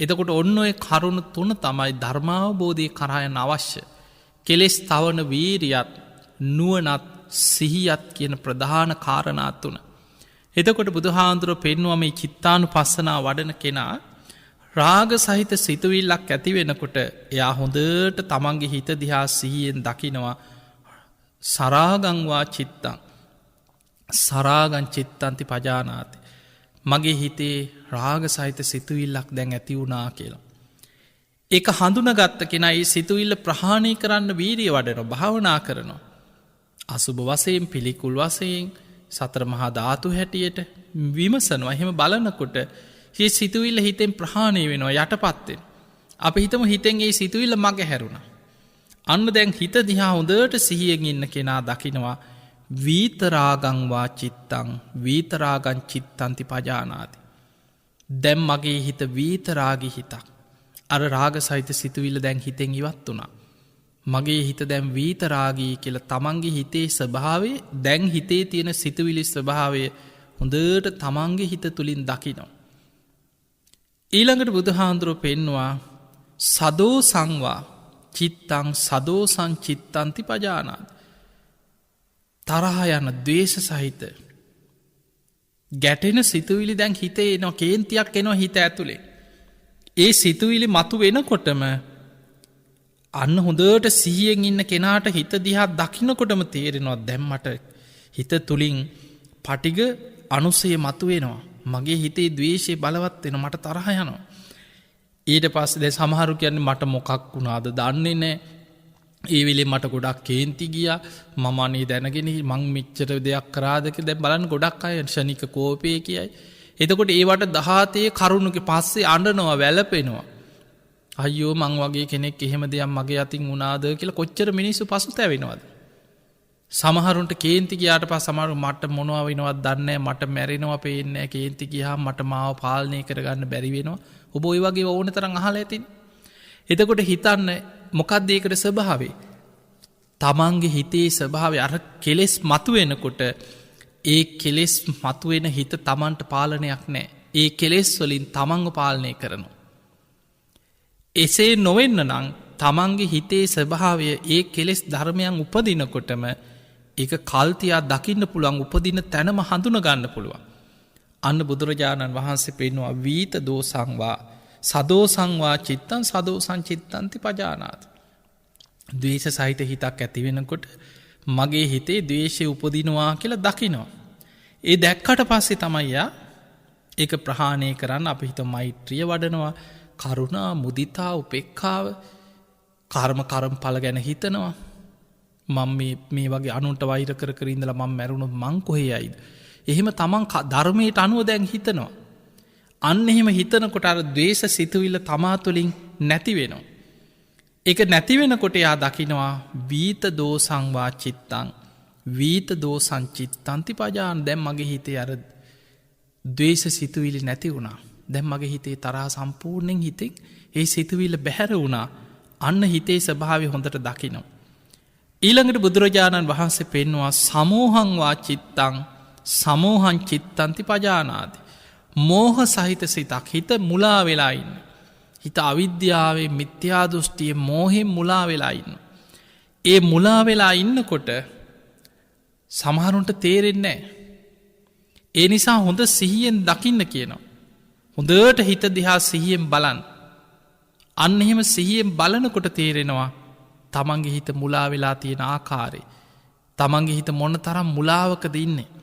එතකොට ඔන්න ඔය කරුණු තුන තමයි ධර්මාවබෝධය කරායන අවශ්‍ය. කෙලෙස් තවන වීරියත් නුවනත් සිහියත් කියන ප්‍රධාන කාරණාත් වන. එතකොට බුදුහාන්දුරුව පෙන්වා මේ චිත්තානු පස්සනා වඩන කෙනා රාග සහිත සිතුවිල්ලක් ඇති වෙනකොට එයා හොඳට තමන්ගේ හිත දිහා සිහියෙන් දකිනවා සරාගංවා චිත්තං සරාගං චිත්තන්ති පජානාති. මගේ හිතේ රාග සහිත සිතුවිල්ලක් දැන් ඇති වුණා කියලා. ඒක හඳුනගත්ත කෙනා ඒ සිතුවිල්ල ප්‍රහාණය කරන්න වීරිය වඩන භාවනා කරනවා. අසුභ වශයෙන් පිළිකුල් වශයෙන් සතර මහා ධාතු හැටියට විමසනවා. එහෙම බලනකොට ඒ සිතුවිල්ල හිතෙන් ප්‍රහාණය වෙනවා යටපත්වෙන්. අපි හිතම හිතෙන් ඒ සිතුවිල්ල මග හැරුණා. අන්න දැන් හිත දිහා හොඳට සිහියෙන් ඉන්න කෙනා දකිනවා වීතරාගංවා චිත්තං වීතරාගං චිත්තන්ති පජානාති. දැම් මගේ හිත වීතරාගි හිතක්. අර රාග සහිත සිතුවිල්ල දැන් හිතෙන් ඉවත් වුණා. මගේ හිත දැම් වීතරාගී කියල තමන්ගේ හිතේ ස්වභාවය දැන් හිතේ තියෙන සිතුවිලි ස්වභාවය හොඳට තමන්ගේ හිත තුළින් දකිනවා. ඊළඟට බුදුහාන්දුරුව පෙන්වා සදෝ සංවා චිත්තං සදෝ සංචිත්තන්ති පජානාද. තරහ යන දවේශ සහිත ගැටෙන සිතුවිලි දැන් හිතේ එනවා කේන්තියක් එනවා හිත ඇතුළේ. ඒ සිතුවිලි මතු වෙනකොටම අන්න හොඳට සිහියෙන් ඉන්න කෙනාට හිත දිහා දකින්නකොටම තේරෙනවා දැම්මට හිත තුළින් පටිග අනුසය මතු වෙනවා. මගේ හිතේ දවේශය බලවත් වෙන මට තරහ යනවා. ඊට පස්ස දැ සමහරු කියන්නේ මට මොකක් වුණාද දන්නේ නෑ. ඒවිලේ මට ගොඩක් කේන්ති ගිය මමනේ දැනගෙන මං මිච්චර දෙයක් කරාදක දැ බලන් ගොඩක් අය ෂණික කෝපය කියයි. එතකොට ඒවට දහතේ කරුණුක පස්සේ අඩනවා වැලපෙනවා. අයෝ මං වගේ කෙනෙක් එහෙම දෙයක් මගේ අතින් උනාද කියලා කොච්චර මිනිස්සු පසු තැවෙනවද. සමහරුන්ට කේන්ති ගයාට පස් සමරු මට මොනවා වෙනවත් දන්න මට මැරෙනවා පේනෑ කේන්ති ගහා මට මාව පාලනය කරගන්න බැරිවෙනවා ඔබ ඔය වගේ ඕන තරන් අහල ඇතින්. එතකොට හිතන්න මොකක්දේකට ස්වභාවේ. තමන්ගේ හිතේ ස්වභාව අර කෙලෙස් මතුවෙනකොට ඒ කෙලෙස් මතුවෙන හිත තමන්ට පාලනයක් නෑ. ඒ කෙලෙස් වලින් තමන්ග පාලනය කරනවා. එසේ නොවෙන්න නං තමන්ගේ හිතේ ස්වභාවය ඒ කෙලෙස් ධර්මයන් උපදිනකොටම ඒ කල්තියා දකින්න පුළුවන් උපදින තැනම හඳුන ගන්න පුළුවන්. අන්න බුදුරජාණන් වහන්සේ පෙන්වා වීත දෝසංවා සදෝසංවා චිත්තන් සදෝ සංචිත්තන්ති පජානාත. දවේශ සහිත හිතක් ඇතිවෙනකොට මගේ හිතේ දවේශය උපදිනවා කියලා දකිනවා. ඒ දැක්කට පස්සේ තමයියා ඒක ප්‍රහාණය කරන්න අප හිත මෛත්‍රිය වඩනවා කරුණා මුදිතා උපෙක්කාව කර්ම කරම් පල ගැන හිතනවා. මං මේ වගේ අනුන්ට වෛර කර ඉඳල මං මැරුණු මං කොහේ අයිද. එහෙම තමන් ධර්මයට අනුව දැන් හිතනවා. අන්න එහෙම හිතනකොට අර දවේශ සිතුවිල්ල තමා තුළින් නැති වෙනවා. එක නැතිවෙනකොට යා දකිනවා වීත දෝසංවා චිත්තං වීත දෝසං චිත්තන්ති පජාන දැම් මගේ හිතේ අර දවේශ සිතුවිලි නැති වුණා. දැම් මගේ හිතේ තරා සම්පූර්ණයෙන් හිතෙක් ඒ සිතුවිල්ල බැහැර වුණා. අන්න හිතේ ස්වභාවය හොඳට දකිනවා. ඊළඟට බුදුරජාණන් වහන්සේ පෙන්වා සමෝහංවා චිත්තං සමෝහං චිත්තන්ති පජානාති. මෝහ සහිත සිතක් හිත මුලා වෙලාඉන්න. හිත අවිද්‍යාවේ මිත්‍යාදෘෂ්ටිය මෝහෙන් මුලා වෙලාඉන්න. ඒ මුලා වෙලා ඉන්නකොට සමහරුන්ට තේරෙන්නේ. ඒ නිසා හොඳ සිහියෙන් දකින්න කියනවා. හොඳට හිත දිහා සිහියෙන් බලන්. අන්න එහෙම සිහියෙන් බලනකොට තේරෙනවා තමන්ගේ හිත මුලා වෙලා තියෙන ආකාරය. තමන්ගේ හිත මොන තරම් මුලාවකද ඉන්නේ.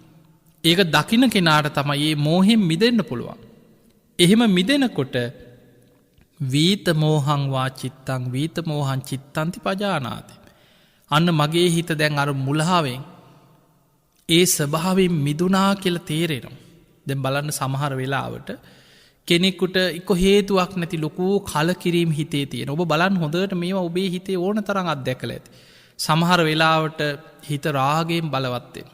ඒක දකින කෙනාට තමයි ඒ මෝහෙන් මිදෙන්න පුළුවන්. එහෙම මිදෙනකොට වීත මෝහංවා චිත්තං වීත මෝහන් චිත්තන්ති පජානාති. අන්න මගේ හිත දැන් අර මුලාවෙන් ඒ ස්වභාවෙන් මිදුනා කියල තේරෙනවා. දැන් බලන්න සමහර වෙලාවට කෙනෙකුට එක හේතුවක් නැති ලොකූ කලකිරීම හිතේ තියෙන ඔබ බලන් හොඳට මේවා ඔබේ හිතේ ඕන තරම් අත්දැකල ඇති. සමහර වෙලාවට හිත රාගයෙන් බලවත්වෙන.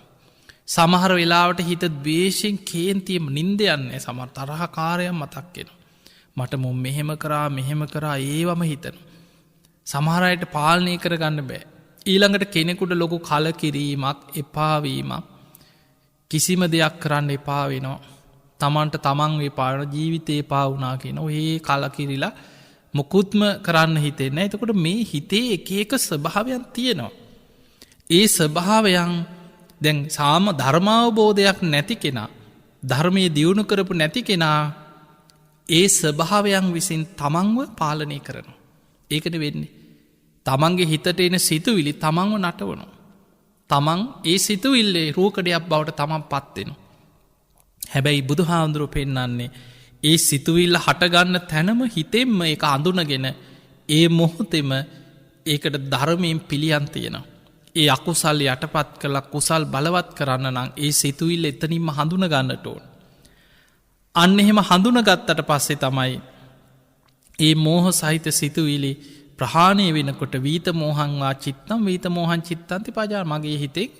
සමහර වෙලාවට හිත දවේශෙන් කේන්තියම නින්දයන්නේ සමර තරහකාරයන් මතක්කෙන. මට මුම් මෙහෙම කරා ඒවම හිතන. සමහරයට පාලනය කරගන්න බෑ. ඊළඟට කෙනෙකුට ලොකු කලකිරීමක් එපාවීමක් කිසිම දෙයක් කරන්න එපා වෙනවා. තමන්ට තමන් පාන ජීවිතේ පාවුනා කියන ඒ කලකිරිලා මොකුත්ම කරන්න හිතෙන්න. එතකොට මේ හිතේ එක ස්වභාවයන් තියෙනවා. ඒ ස්වභාවයන් දැන් සාම ධර්මාවබෝධයක් නැති කෙනා ධර්මය දියුණු කරපු නැති කෙනා ඒ ස්වභාවයන් විසින් තමන්ව පාලනය කරන. ඒකට වෙන්නේ. තමන්ගේ හිතට එන සිතුවිලි තමන්ව නටවනවා. තමන් ඒ සිතුවිල්ලේ රූකඩයක් බවට තමන් පත්වෙන. හැබැයි බුදු හාමුදුරුව පෙන්නන්නේ ඒ සිතුවිල්ල හටගන්න තැනම හිතෙම්ම එක අඳුනගෙන ඒ මොහොතෙම ඒකට ධර්මයෙන් පිළියන් තියෙනවා. ඒ අකුසල් යටපත් කළ කුසල් බලවත් කරන්න නම් ඒ සිතුවිල්ල එතනින්ම හඳුන ගන්නට ඕන. අන්න එහෙම හඳුන ගත්තට පස්සේ තමයි ඒ මෝහ සහිත සිතුවිලි ප්‍රහාණය වෙනකොට වීත මෝහන්වා චිත්තම් වීත මෝහන් චිත්තන්ති පජා මගේ හිතෙක්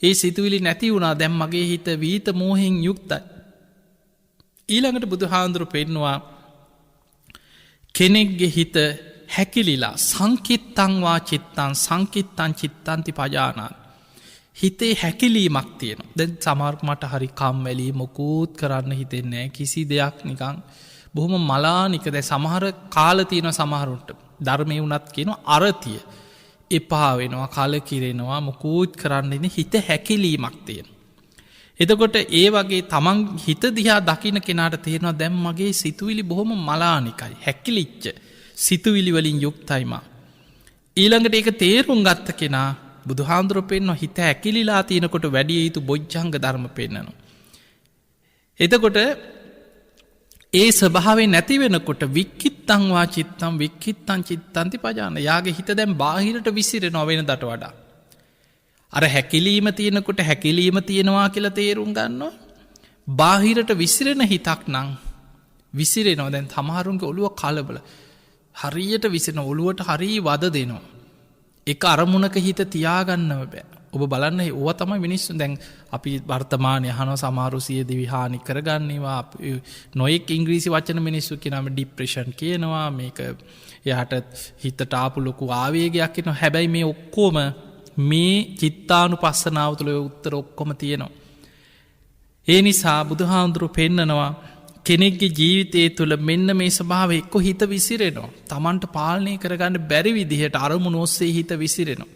ඒ සිතුවිලි නැති වුණා දැම් මගේ හිත වීත මෝහෙන් යුක්තයි. ඊළඟට බුදු හාමුදුරු පෙන්නවා කෙනෙක්ගේ හිත හැකිලිලා සංකිත්තංවා චිත්තන් සංකිත්තන් චිත්තන්ති පජානාන් හිතේ හැකිලීමක් තියෙන දැන් සමර්ක් මට හරි කම්වැලී මොකූත් කරන්න හිතෙන්නේ කිසි දෙයක් නිකං බොහොම මලානික දැ සමහර කාලතියන සමහරුන්ට ධර්මය වනත් කියන අරතිය එපා වෙනවා කල කිරෙනවා මොකූත් කරන්නන හිත හැකිලීමක් තියෙන. එතකොට ඒ වගේ තමන් හිත දිහා දකින කෙනාට තියෙනවා දැම් මගේ සිතුවිලි බොහොම මලානිකයි හැකිලිච්ච සිතුවිලි වලින් යුක්තයිම. ඊළඟට ඒක තේරුම් ගත්ත කෙනා බුදු හාන්දුරපෙන්ව හිත ඇකිලිලා තියෙනකොට වැඩිය යුතු බොජ්ජංග ධර්ම පෙන්න්නනවා. එතකොට ඒ ස්වභාවේ නැති වෙනකොට වික්කිත්තංවා චිත්තම් වික්කිත්තන් චිත්තන්ති පජාන යාගේ හිත දැම් බාහිරට විසිර නොවෙන දට වඩා. අර හැකිලීම තියෙනකොට හැකිලීම තියෙනවා කියලා තේරුම් ගන්නවා. බාහිරට විසිරෙන හිතක් නං විසිරෙනවා දැන් තමහරුන්ගේ ඔළුව කලබල හරියට විසින ඔළුවට හරී වද දෙනවා. එක අරමුණක හිත තියාගන්නව බෑ. ඔබ බලන්න ඕව තමයි මිනිස්සු දැන් අපි වර්තමානය හන සමාරුසිය දිවිහානි කරගන්නවා නොයෙක් ඉංග්‍රීසි වචන මිනිස්සු කියනම ඩිප්‍රේෂන් කියනවා මේක එයාට හිතට ආපු ලොකු ආවේගයක් එන හැබැයි මේ ඔක්කෝම මේ චිත්තානු පස්සනාව තුළ උත්තර ඔක්කොම තියෙනවා. ඒ නිසා බුදුහාමුදුරු පෙන්නනවා කෙනෙක්ගේ ජීවිතය තුළ මෙන්න මේ ස්භාව එක්කො හිත විසිරෙනවා. තමන්ට පාලනය කරගන්න බැරි විදිහට අරමුණ ඔස්සේ හිත විසිරෙනවා.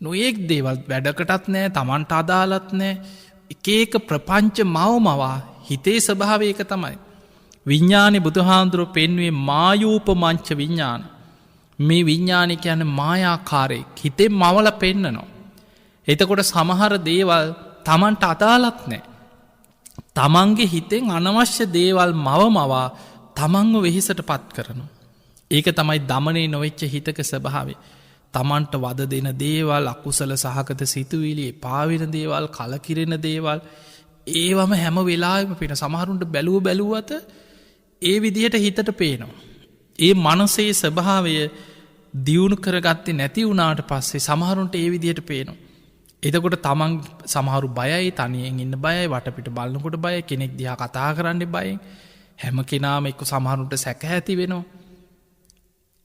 නොයෙක් දේවල් වැඩකටත් නෑ තමන්ට අදාලත් නෑ එකක ප්‍රපංච මවමවා හිතේ ස්භාව ඒක තමයි. විඤ්ඥානය බුදුහාන්දුරුව පෙන්වේ මායූපමංච විඤ්ඥාන මේ විඤ්ඥානික යන මායාකාරයෙක් හිතේ මවල පෙන්නනවා. එතකොට සමහර දේවල් තමන්ට අදාලත් නෑ. තමන්ගේ හිතෙන් අනවශ්‍ය දේවල් මවමවා තමන්ව වෙහිසට පත් කරනු. ඒක තමයි දමනේ නොවෙච්ච හිතක ස්භාවේ. තමන්ට වද දෙන දේවල් අකුසල සහකත සිතුවිලි පාවින දේවල් කලකිරෙන දේවල් ඒවම හැම වෙලාම පෙන සමහරුන්ට බැලුව බැලුවත ඒ විදිහට හිතට පේනවා. ඒ මනසේ ස්වභාවය දියුණු කරගත්තේ නැති වුණාට පස්සේ සමහරුන්ට ඒ විදිහට පේනවා. එතකොට තමන් සමහරු බයයි තනියෙන් ඉන්න බයයි වටපිට බලන්නකොට බය කෙනෙක් දිහා කතා කරන්න බයි හැම කෙනාම එක්ක සමහරුන්ට සැක ඇති වෙනවා.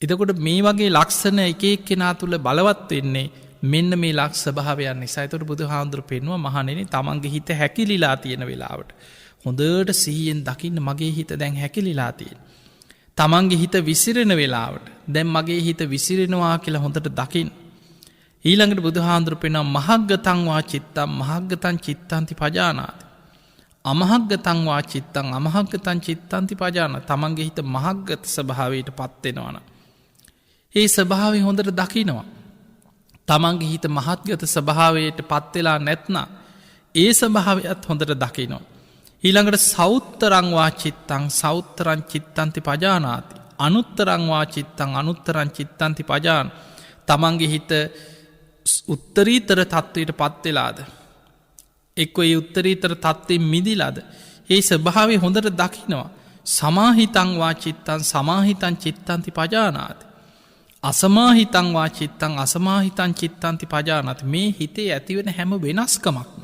එතකොට මේ වගේ ලක්ෂණ එකක් කෙනා තුළ බලවත් වෙන්නේ මෙන්න මේ ලක්ෂ භාවයන් නිසායිතොට බුදු හාන්දුර පෙන්වා මහනෙන තමන්ගේ හිත හැකිලිලා තියෙන වෙලාවට. හොඳට සීයෙන් දකින්න මගේ හිත දැන් හැකිලිලා තියෙන. තමන්ගේ හිත විසිරෙන වෙලාවට දැන් මගේ හිත විසිරෙනවා කියලා හොඳට දකිින්. ඊළඟට බුදු හාන්දුර පෙනම් මහග්ගතංවා චිත්තම් මහග්ගතන් චිත්තන්ති පජානාත. අමහග්ගතංවා චිත්තං අමහග්ගතන් චිත්තන්ති පජාන තමන්ගේ හිත මහග්ගත ස්භාවයට පත්වෙනවන. ඒ ස්භාවය හොඳට දකිනවා. තමන්ගේ හිත මහත්ගත ස්භාවයට පත්වෙලා නැත්න ඒ ස්භාවයත් හොඳට දකිනවා. ඊළඟට සෞත්තරංවා චිත්තං සෞත්තරං චිත්තන්ති පජානාති අනුත්තරංවා චිත්තං අනුත්තරං චිත්තන්ති පජාන තමන්ගේ හිත උත්තරීතර තත්වයට පත්වෙලාද. එක්ව ඒ උත්තරීතර තත්වේ මිදිලාද. ඒ ස්භාවය හොඳට දකිනවා. සමාහිතංවා චිත්තන් සමාහිතන් චිත්තන්ති පජානාති. අසමාහිතංවා චිත්තං අසමාහිතන් චිත්තන්ති පජානති මේ හිතේ ඇතිවෙන හැම වෙනස්කමක්ම.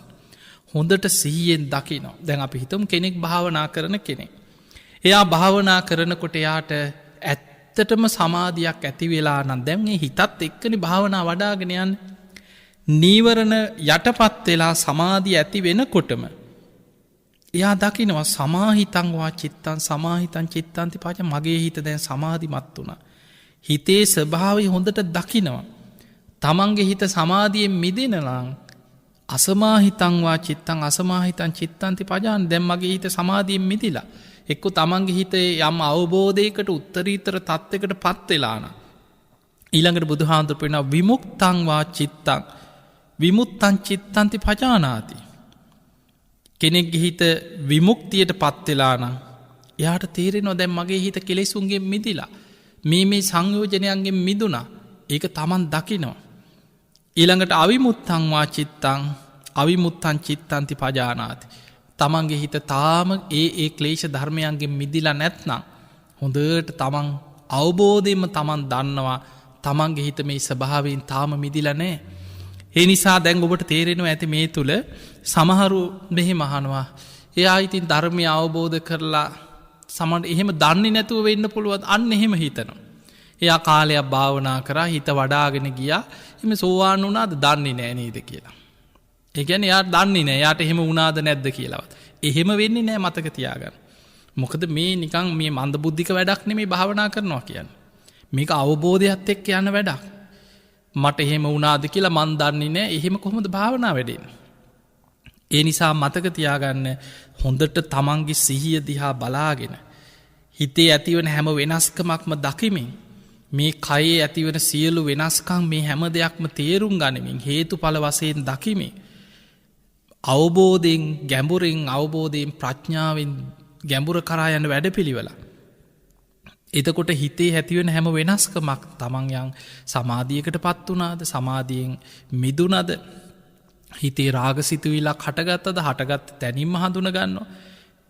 හොඳට සිහියෙන් දකිනවා. දැන් අපි හිතම් කෙනෙක් භාවනා කරන කෙනෙක්. එයා භාවනා කරනකොට එයාට ඇත්තටම සමාධයක් ඇති වෙලා නම් දැම්ගේ හිතත් එක්කනි භාවනා වඩාගෙනයන් නීවරණ යටපත් වෙලා සමාධී ඇති වෙනකොටම. එයා දකිනවා සමාහිතංවා චිත්තන් සමාහිතන් චිත්තන්ති පච මගේ හිත දැන් සමාධිමත් වුණ. හිතේ ස්වභාවය හොඳට දකිනවා. තමන්ගේ හිත සමාධියෙන් මිදිනලාං අසමාහිතංවා චිත්තං අසමාහිතන් චිත්තන්ති පජාන දැම් මගේ හිත සමාධීම් මිදිලා. එක්කු තමන්ගේ හිතේ යම් අවබෝධයකට උත්තරීතර තත්වකට පත්වෙලාන. ඊළඟට බුදුහාන්දුර පෙන විමුක්තංවා චිත්තං විමුත්තන් චිත්තන්ති පජානාති. කෙනෙක්ගේ හිත විමුක්තියට පත්වෙලාන යාට තේරෙනවා දැම් මගේ හිත කෙලෙසුන්ගේ මිදිලා. මේ සංයෝජනයන්ගේ මිදුනා ඒක තමන් දකිනවා. ඊළඟට අවිමුත්තංවා චිත්තං අවිමුත්තන් චිත්තන්ති පජානාති. තමන්ගේ හිත තාම ඒ ක්ලේෂ ධර්මයන්ගේ මිදිලා නැත්නම් හොඳට තමන් අවබෝධයෙන්ම තමන් දන්නවා තමන්ගේ හිත මේ ස්වභාවයෙන් තාම මිදිලා නෑ. ඒ නිසා දැන් ඔබට තේරෙනවා ඇති මේ තුළ සමහරු මෙහෙ මහනවා. එයා ඉතින් ධර්මය අවබෝධ කරලා සමට එහෙම දන්නේ නැතුව වෙන්න පුළුවන් අන්න එහෙම හිතනවා. එයා කාලයක් භාවනා කරා හිත වඩාගෙන ගියා එම සෝවාන් වුණාද දන්නේ නෑ නේද කියලා. ඒ කියන්නේ එයා දන්නේ නෑ යාට එහෙම වුණාද නැද්ද කියලාවත්. එහෙම වෙන්නේ නෑ මතක තියාගන්න. මොකද මේ නිකන් මේ මන්ද බුද්ධික වැඩක් නෙමේ භාවනා කරනවා කියන්නේ. මේක අවබෝධයත් එක්ක යන වැඩක්. මට එහෙම වුණාද කියලා මන් දන්නේ නෑ එහෙම කොහොමද භාවනා වැඩෙන්නේ. ඒ නිසා මතක තියාගන්න හොඳට තමන්ගේ සිහිය දිහා බලාගෙන හිතේ ඇතිවන හැම වෙනස්කමක්ම දකිමින් මේ කයේ ඇතිවන සියලු වෙනස්කම් මේ හැම දෙයක්ම තේරුම් ගනිමින් හේතු පල වසයෙන් දකිමේ. අවබෝධයෙන් ගැඹුරෙන් අවබෝධයෙන් ප්‍රඥාවෙන් ගැඹුර කරායන්න වැඩ පිළිවෙල. එතකොට හිතේ ඇතිවෙන හැම වෙනස්කමක් තමන්යන් සමාධියකට පත් වනාද සමාධියෙන් මිදුනද හිතේ රාගසිතුවිලක් හටගත්තද හටගත් තැනින්ම හඳුන ගන්නවා.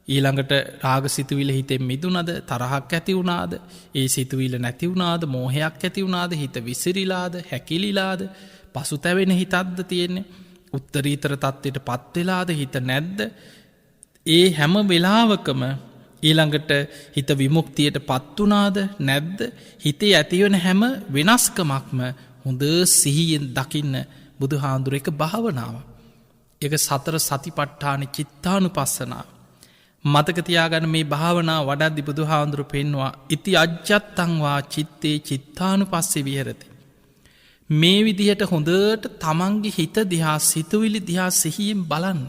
ඊළඟට රාගසිතුවිල හිතෙන් මිදුනද තරහක් ඇති වුණාද ඒ සිතුවිල නැති වුණාද මෝහයක් ඇති වුණාද හිත විසිරිලාද හැකිලිලාද පසු තැවෙන හිතත්ද තියෙන්නේ උත්තරීතර තත්වයට පත්වෙලාද හිත නැද්ද ඒ හැම වෙලාවකම ඊළඟට හිත විමුක්තියට පත්වනාද නැද්ද හිතේ ඇතිවන හැම වෙනස්කමක්ම හොඳ සිහියෙන් දකින්න බුදු හාන්දුර එක භාවනාව. එක සතර සතිපට්ඨාන චිත්තානු පස්සනාව. මතකතියාගන්න මේ භාවනා වඩද්දි බුදු හාන්දුරු පෙන්වා ඉති අජ්ජත්තංවා චිත්තේ චිත්තානු පස්සෙ විහරති. මේ විදිහට හොඳට තමන්ගේ හිත දිහා සිතුවිලි දිහා සිහියෙන් බලන්න.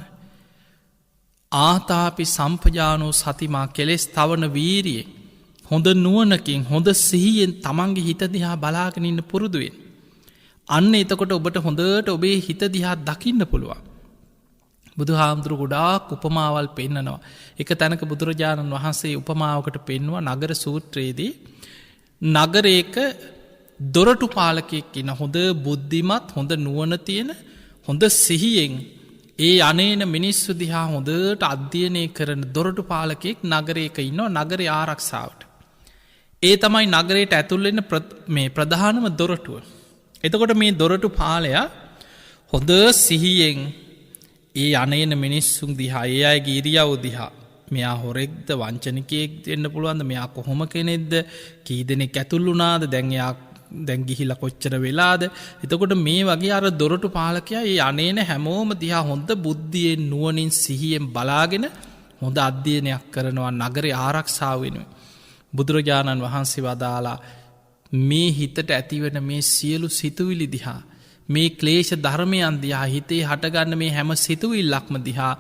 ආතාපි සම්පජානෝ සතිමා කෙලෙස් තවන වීරියෙන් හොඳ නුවනකින් හොඳ සිහියෙන් තමන්ගේ හිත දිහා බලාගෙනන්න පුරුදුවෙන්. අන්න එතකොට ඔබට හොඳට ඔබේ හිත දිහා දකින්න පුළුවන්. බුදු හාමුදුරු ගොඩාක් උපමාවල් පෙන්නනවා. එක තැනක බුදුරජාණන් වහන්සේ උපමාවකට පෙන්වා නගර සූත්‍රයේදී නගරේක දොරටු පාලකෙක් ඉන්න හොඳ බුද්ධිමත් හොඳ නුවන තියෙන හොඳ සිහියෙන් ඒ අනේන මිනිස්සු දිහා හොඳට අධ්‍යයනය කරන දොරටු පාලකෙක් නගරයක ඉන්නවා නගර ආරක්ෂාවට. ඒ තමයි නගරයට ඇතුල්ලෙන්න මේ ප්‍රධානම දොරටුව. එතකොට මේ දොරටු පාලයා හොඳ සිහියෙන් ඒ අනේන මිනිස්සුන් දිහා ඒ අය ගීරියාව දිහා මෙයා හොරෙක්ද වංචනිකයෙක් දෙන්න පුළුවන්ද මෙයා කොහොම කෙනෙක්ද කීදෙනෙක් ඇතුල්ලුනාද දැන්යා දැංගිහිල කොච්චර වෙලාද එතකොට මේ වගේ අර දොරටු පාලකයා ඒ අනේන හැමෝම දිහා හොඳ බුද්ධියෙන් නුවනින් සිහියෙන් බලාගෙන හොඳ අධ්‍යයනයක් කරනවා නගර ආරක්ෂාව වෙනුවෙන්. බුදුරජාණන් වහන්සේ වදාලා මේ හිතට ඇතිවන මේ සියලු සිතුවිලි දිහා මේ ක්ලේෂ ධර්මයන් දිහා හිතේ හටගන්න මේ හැම සිතුවිල්ලක්ම දිහා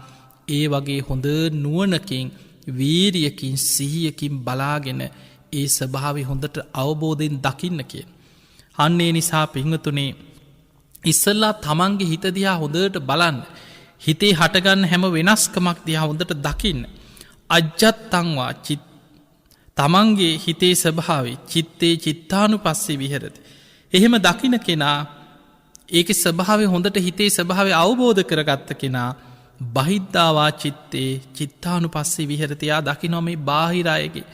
ඒ වගේ හොඳ නුවනකින් වීරියකින් සිහියකින් බලාගෙන ඒ ස්වභාවි හොඳට අවබෝධයෙන් දකින්න කිය. අන්නේ නිසා පිංහතුනේ ඉස්සල්ලා තමන්ගේ හිත දිහා හොඳට බලන්න හිතේ හටගන්න හැම වෙනස්කමක් දිහා හොඳට දකින්න. අජ්ජත්තංවා චිත් තමන්ගේ හිතේ ස්වභාවි චිත්තේ චිත්තානු පස්සේ විහරති. එහෙම දකින කෙනා ඒක ස්වභාවය හොඳට හිතේ ස්වභාවය අවබෝධ කරගත්ත කෙනා බහිද්ධවා චිත්තේ චිත්තානු පස්සේ විහරතියා දකිනොම මේ බාහිරයගේ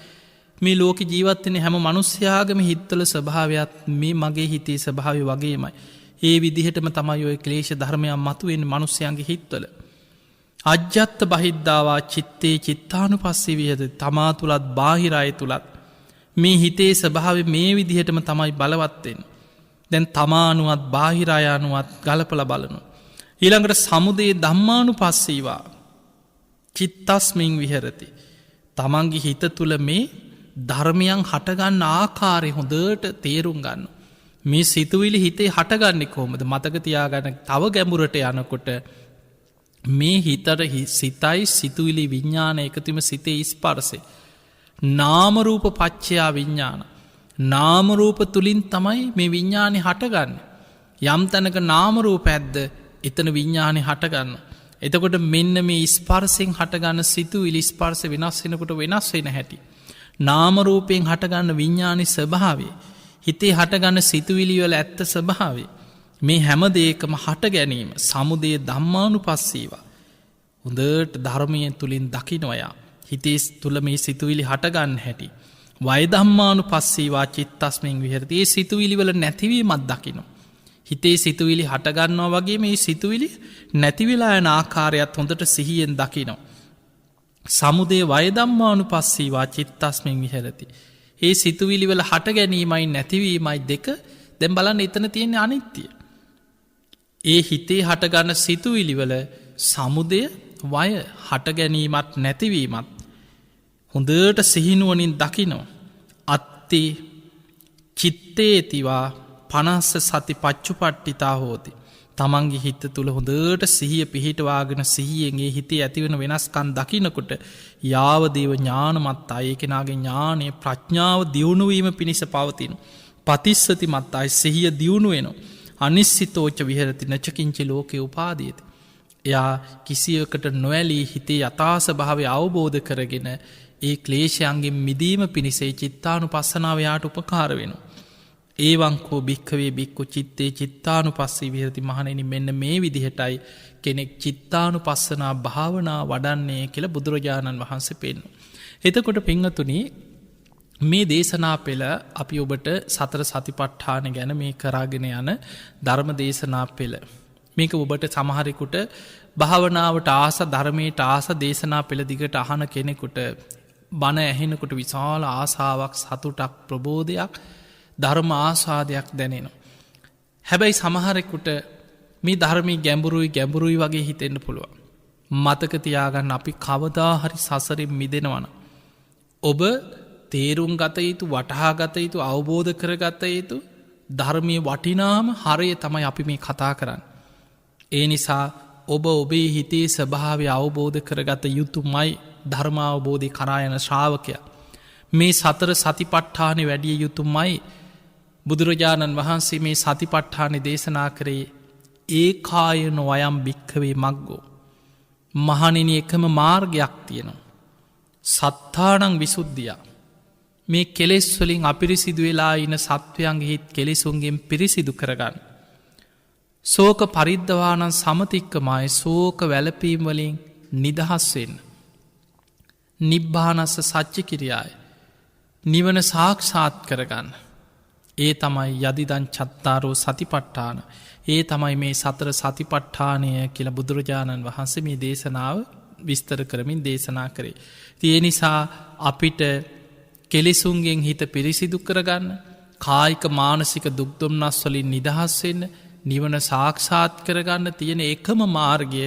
මේ ලෝක ජීවත්වන හැම මනුස්්‍යයාගම හිත්තල ස්වභාවයක් මේ මගේ හිතේ ස්වභාවය වගේමයි. ඒ විදිහටම තමයි ඔය ක්ලේෂ ධර්මයක් මතුවෙන් මනුස්්‍යයන්ගේ හිත්වල. අජ්‍යත්ත බහිද්ධවා චිත්තේ චිත්තානු පස්සේ විහද තමා තුළත් බාහිරය තුළත් මේ හිතේ ස්වභාව මේ විදිහටම තමයි බලවත්තෙන්. දැන් තමානුවත් බාහිරායානුවත් ගලපල බලනු. ඊළඟට සමුදේ දම්මානු පස්සේවා චිත්තස්මින් විහරති. තමන්ගේ හිත තුළ මේ ධර්මයන් හටගන්න ආකාරය හොඳට තේරුම් ගන්න. මේ සිතුවිලි හිතේ හටගන්නෙ කොහොමද මතක තියාගන්න තව ගැඹුරට යනකොට මේ හිතට සිතයි සිතුවිලි විඤ්ඥාන එකතුම සිතේ ස්පර්සේ. නාමරූප පච්චයා විඤ්ඥාන. නාමරූප තුළින් තමයි මේ විඤ්ඥානි හටගන්න. යම් තැනක නාමරූප ඇද්ද එතන විඤ්ඥානි හටගන්න. එතකොට මෙන්න මේ ස්පර්සෙන් හටගන්න සිතුවිලි ස්පර්ස වෙනස් වෙනකොට වෙනස් වෙන හැටි. නාමරූපයෙන් හටගන්න විඤ්ඥානි ස්වභාවේ. හිතේ හටගන්න සිතුවිලිවල ඇත්ත ස්වභාවේ. මේ හැම දේකම හට ගැනීම සමුදය ධම්මානු පස්සීවා. හොඳට ධර්මය තුළින් දකිනොයා. හිතේ තුළ මේ සිතුවිලි හටගන්න හැටි. වයදම්මානු පස්සීවා චිත්තස්මෙන් විහරතියේ සිතුවිලිවල නැතිවීමත් දකිනවා. හිතේ සිතුවිලි හටගන්නවා වගේ මේ සිතුවිලි නැතිවෙලා යන ආකාරයත් හොඳට සිහියෙන් දකිනවා. සමුදේ වයදම්මානු පස්සීවා චිත්තස්මෙන් විහරති. ඒ සිතුවිලිවල හට ගැනීමයි නැතිවීමයි දෙක දැම් බලන්න එතන තියෙන්නේ අනිත්‍යය. ඒ හිතේ හටගන්න සිතුවිලිවල සමුදය වය හටගැනීමත් නැතිවීමත් හොඳට සිහිනුවනින් දකිනෝ. අත්ති චිත්තේතිවා පනස්ස සති පච්චු පට්ටිතා හෝති. තමන්ගේ හිත තුළ හොඳට සිහිය පිහිටවාගෙන සිහියන්ගේ හිතේ ඇතිවෙන වෙනස්කන් දකිනකොට යාවදේව ඥානමත් අයකෙනගේ ඥානය ප්‍රඥාව දියුණුවීම පිණිස පවතින. පතිස්සති මත් අයි සිහිය දියුණු වෙනවා. අනිස්සිතෝච්ච විහරති නචකින්චි ලෝකය උපාදීති. එයා කිසියකට නොවැලී හිතේ යථාස භාවය අවබෝධ කරගෙන ඒ ක්ලේෂයන්ගේ මිදීම පිණිසේ චිත්තානු පස්සනාවයාට උපකාර වෙනවා. ඒවංකෝ භික්කවේ බික්කු චිත්තේ චිත්තානු පස්සී විහරති මහනෙනි මෙන්න මේ විදිහටයි කෙනෙක් චිත්තානු පස්සනා භාවනා වඩන්නේ කියලා බුදුරජාණන් වහන්සේ පෙන්නු. එතකොට පිංහතුනී මේ දේශනා පෙළ අපි ඔබට සතර සතිපට්ඨාන ගැන මේ කරාගෙන යන ධර්ම දේශනා පෙළ. මේක ඔබට සමහරෙකුට භාවනාවට ආස ධර්මයට ආස දේශනා පෙළ දිගට අහන කෙනෙකුට බණ ඇහෙනකුට විශාල ආසාාවක් සතුටක් ප්‍රබෝධයක් ධර්ම ආසාදයක් දැනෙනවා. හැබැයි සමහරෙකුට මේ ධර්මී ගැඹුරුයි වගේ හිතෙන්න්න පුළුවන්. මතකතියාගන්න අපි කවදා හරි සසරෙන් මිදෙනවන. ඔබ තේරුම් ගත යුතු වටහා ගත යුතු අවබෝධ කරගත යුතු ධර්මය වටිනාම හරය තමයි අපි මේ කතා කරන්න. ඒ නිසා ඔබ ඔබේ හිතේ ස්වභාවය අවබෝධ කරගත යුතුමයි ධර්මාවබෝධය කරායන ශ්‍රාවකය. මේ සතර සතිපට්ඨානෙ වැඩිය යුතුමයි බුදුරජාණන් වහන්සේ මේ සතිපට්ඨානෙ දේශනා කරේ ඒ කායන වයම් භික්කවේ මක්ගෝ. මහනිනි එකම මාර්ගයක් තියෙනවා. සත්තානං විසුද්ධියක්. මේ කෙලෙස්වලින් අපිරිසිදු වෙලා ඉන සත්වයන්ගේ හිත් කෙලෙසුන්ගෙන් පිරිසිදු කරගන්න. සෝක පරිද්ධවානන් සමතික්කමයි සෝක වැලපීම් වලින් නිදහස්වෙන්න. නිබ්භානස්ස සච්චි කිරියාය. නිවන සාක්ෂාත් කරගන්න. ඒ තමයි යදිදන් චත්තාරෝ සතිපට්ඨාන. ඒ තමයි මේ සතර සතිපට්ඨානය කියලා බුදුරජාණන් වහන්සේ මේ දේශනාව විස්තර කරමින් දේශනා කරේ. තිය නිසා අපිට කෙලෙසුන්ගෙන් හිත පිරිසිදු කරගන්න කායික මානසික දුක්දුම්නස් වලින් නිදහස්වෙන්න නිවන සාක්ෂාත් කරගන්න තියෙන එකම මාර්ගය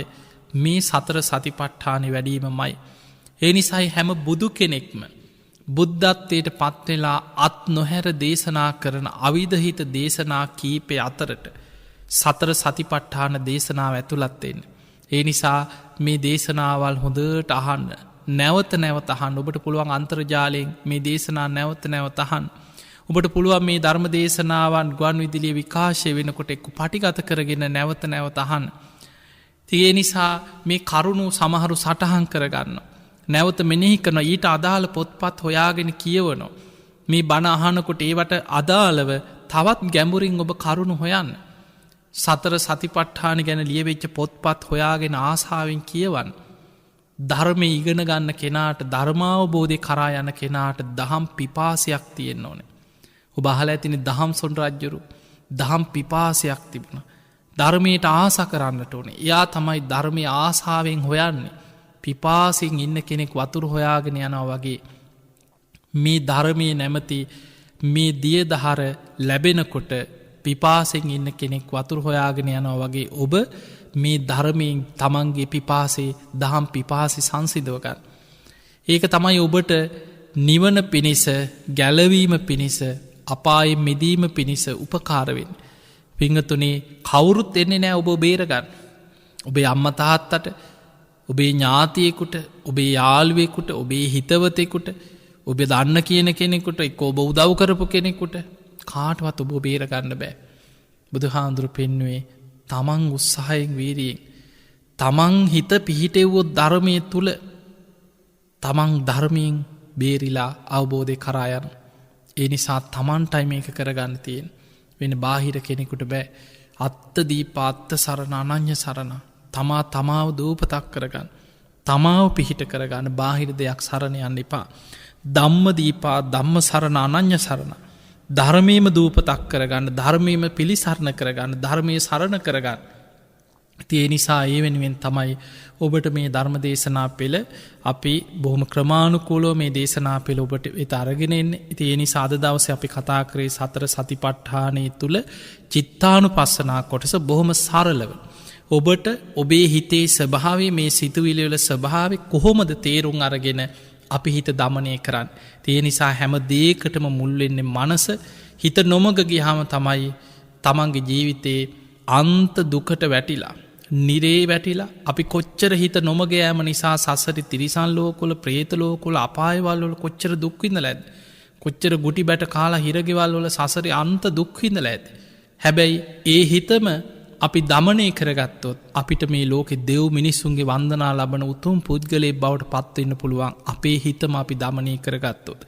මේ සතර සතිපට්ඨානෙ වැඩීම මයි. ඒ නිසායි හැම බුදු කෙනෙක්ම බුද්ධත්වයට පත්වෙලා අත් නොහැර දේශනා කරන අවිධහිත දේශනා කීපය අතරට සතර සතිපට්ඨාන දේශනාව ඇතුළත්වෙන්න. ඒ නිසා මේ දේශනාවල් හොඳට අහන්න නැවත නැවත අහන් ඔබට පුළුවන් අන්තර්ජාලයෙන් මේ දේශනා නැවත නැවත අහන්. ඔබට පුළුවන් මේ ධර්ම දේශනාවන් ගුවන් විදිලිය විකාශය වෙනකොට එක්කු පටිගත කරගෙන නැවත නැවත අහන්. තිය නිසා මේ කරුණු සමහරු සටහන් කරගන්න. නැවත මෙනෙහි කරන ඊට අදාළ පොත්පත් හොයාගෙන කියවනො. මේ බණ අහනකොට ඒවට අදාළව තවත් ගැඹුරින් ඔබ කරුණු හොයන්න. සතර සතිපට්ඨාන ගැන ලියවෙච්ච පොත්පත් හොයාගෙන ආසාාවෙන් කියවන්. ධර්මය ඉගෙන ගන්න කෙනාට ධර්මාවබෝධය කරා යන කෙනාට දහම් පිපාසයක් තියෙන් ඕන. ඔබ අහල ඇතින දහම් සොන් රජ්ජුරු දහම් පිපාසයක් තිබුණ. ධර්මයට ආස කරන්නට ඕනේ. එයා තමයි ධර්මය ආසාාවෙන් හොයන්නේ. පිපාසිෙන් ඉන්න කෙනෙක් වතුර හොයාගෙන යනවා වගේ. මේ ධර්මය නැමති මේ දිය දහර ලැබෙනකොට පිපාසෙන් ඉන්න කෙනෙක් වතුර හොයාගෙන යනවා වගේ ඔබ මේ ධර්මයෙන් තමන්ගේ පිපාසේ දහම් පිපාසි සංසිදවගන්න. ඒක තමයි ඔබට නිවන පිණිස ගැලවීම පිණිස අපාය මිදීම පිණිස උපකාරවෙන්. පිංහතුනේ කවුරුත් එන්නේ නෑ ඔබ බේරගන්න. ඔබේ අම්මා තාත්තට, ඔබේ ඥාතියෙකුට, ඔබේ යාළුවෙකුට, ඔබේ හිතවතෙකුට, ඔබ දන්න කියන කෙනෙකුට, එක්ක ඔබ උදව් කරපු කෙනෙකුට කාටවත් ඔබ බේරගන්න බෑ. බුදුහාඳුරු පෙන්නුවේ තමන් උත්සාහයෙන් වීරියෙන් තමන් හිත පිහිටෙව්වොත් ධර්මය තුළ තමන් ධර්මයෙන් බේරිලා අවබෝධය කරා යන. ඒ නිසා තමන්ටයි මේක කරගන්න තියෙන. වෙන බාහිර කෙනෙකුට බෑ. අත්ත දීපා අත්ත සරණ අනඤ්‍ය සරණ. තමා තමාව දූපතක් කරගන්න. තමාව පිහිට කරගන්න බාහිර දෙයක් සරණ යන්න එපා. ධම්ම දීපා ධම්ම සරණ අනඤ්‍ය සරණ. ධර්මයේම දූපතක් කරගන්න, ධර්මයේම පිළිසරණ කරගන්න, ධර්මයේ සරණ කරගන්න. ඒ නිසා ඒ වෙනුවෙන් තමයි ඔබට මේ ධර්ම දේශනා පෙළ අපි බොහොම ක්‍රමානුකූලව මේ දේශනා පෙළ ඔබට වෙත අරගෙන එන්නේ. ඉතින් ඒ නිසා අද දවසේ අපි කතා කරේ සතර සතිපට්ඨානයේ තුල චිත්තානුපස්සනා කොටස බොහොම සරලව. ඔබට ඔබේ හිතේ ස්වභාවය, මේ සිතුවිලි වල ස්වභාවය කොහොමද තේරුම් අරගෙන අපි හිත දමනය කරන්න. ඒ නිසා හැම දෙයකටම මුල් වෙන්නේ මනස. හිත නොමග ගියාම තමයි තමන්ගේ ජීවිතේ අන්ත දුකට වැටිලා, නිරේ වැටිලා, අපි කොච්චර හිත නොමග යෑම නිසා සසරි තිරිසන් ලෝකවල, പ്രേත ලෝකවල, අපායවල වල කොච්චර දුක් විඳලා ඇද්ද? කොච්චර ගුටි බැට කාලා හිරගෙවල් වල සසරේ අන්ත දුක් විඳලා ඇද්ද? හැබැයි ඒ හිතම අපි දමනය කරගත්තොත් අපිට මේ ලෝකෙ දෙව් මිනිස්සුන්ගේ වන්දනා ලබන උතුම් පුද්ගලයෙක් බවට පත්වෙන්න පුළුවන්. අපේ හිතම අපි දමනය කරගත්තොත්.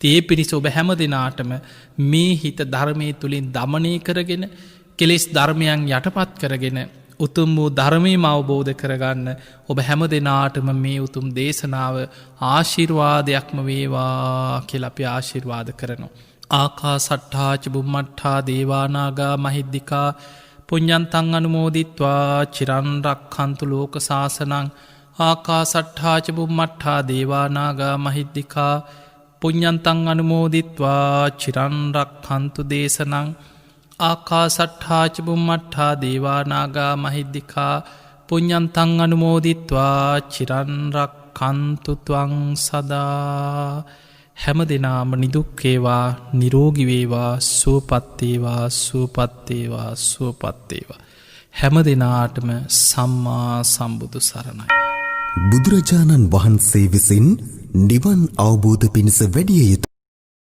ඒ පිණිස ඔබ හැම දෙනාටම මේ හිත ධර්මයේ තුලින් දමනය කරගෙන, කෙලෙස් ධර්මයන් යටපත් කරගෙන උතුම් වූ ධර්මයම අවබෝධ කරගන්න ඔබ හැම දෙනාටම මේ උතුම් දේශනාව ආශිර්වාදයක්ම වේවා කියලා අපි ආශිර්වාද කරනවා. ආකාසට්ඨා ච බුම්මට්ඨා දේවානාගා මහිද්దికා පුඤ්ඤන්තං අනුමෝදිත්වා චිරන් රක්ඛන්තු ලෝක සාසනං. ආකාසට්ඨා ච බුම්මට්ඨා දේවානාගා මහිද්దికා පුඤ්ඤන්තං අනුමෝදිත්වා චිරන් රක්ඛන්තු දේශනං. ආකාසට්ඨා ච බුම්මට්ඨා දේවානාගා මහිද්దికා පුඤ්ඤන්තං අනුමෝදිත්වා චිරන් රක්ඛන්තු ත්වං සදා. හැම දිනාම නිදුක් වේවා, නිරෝගී වේවා, සුවපත් වේවා, සුවපත් වේවා, සුවපත් වේවා. හැම දිනාටම සම්මා සම්බුදු සරණයි. බුදුරජාණන් වහන්සේ විසින් නිවන් අවබෝධ පිණිස වැඩිය යුතු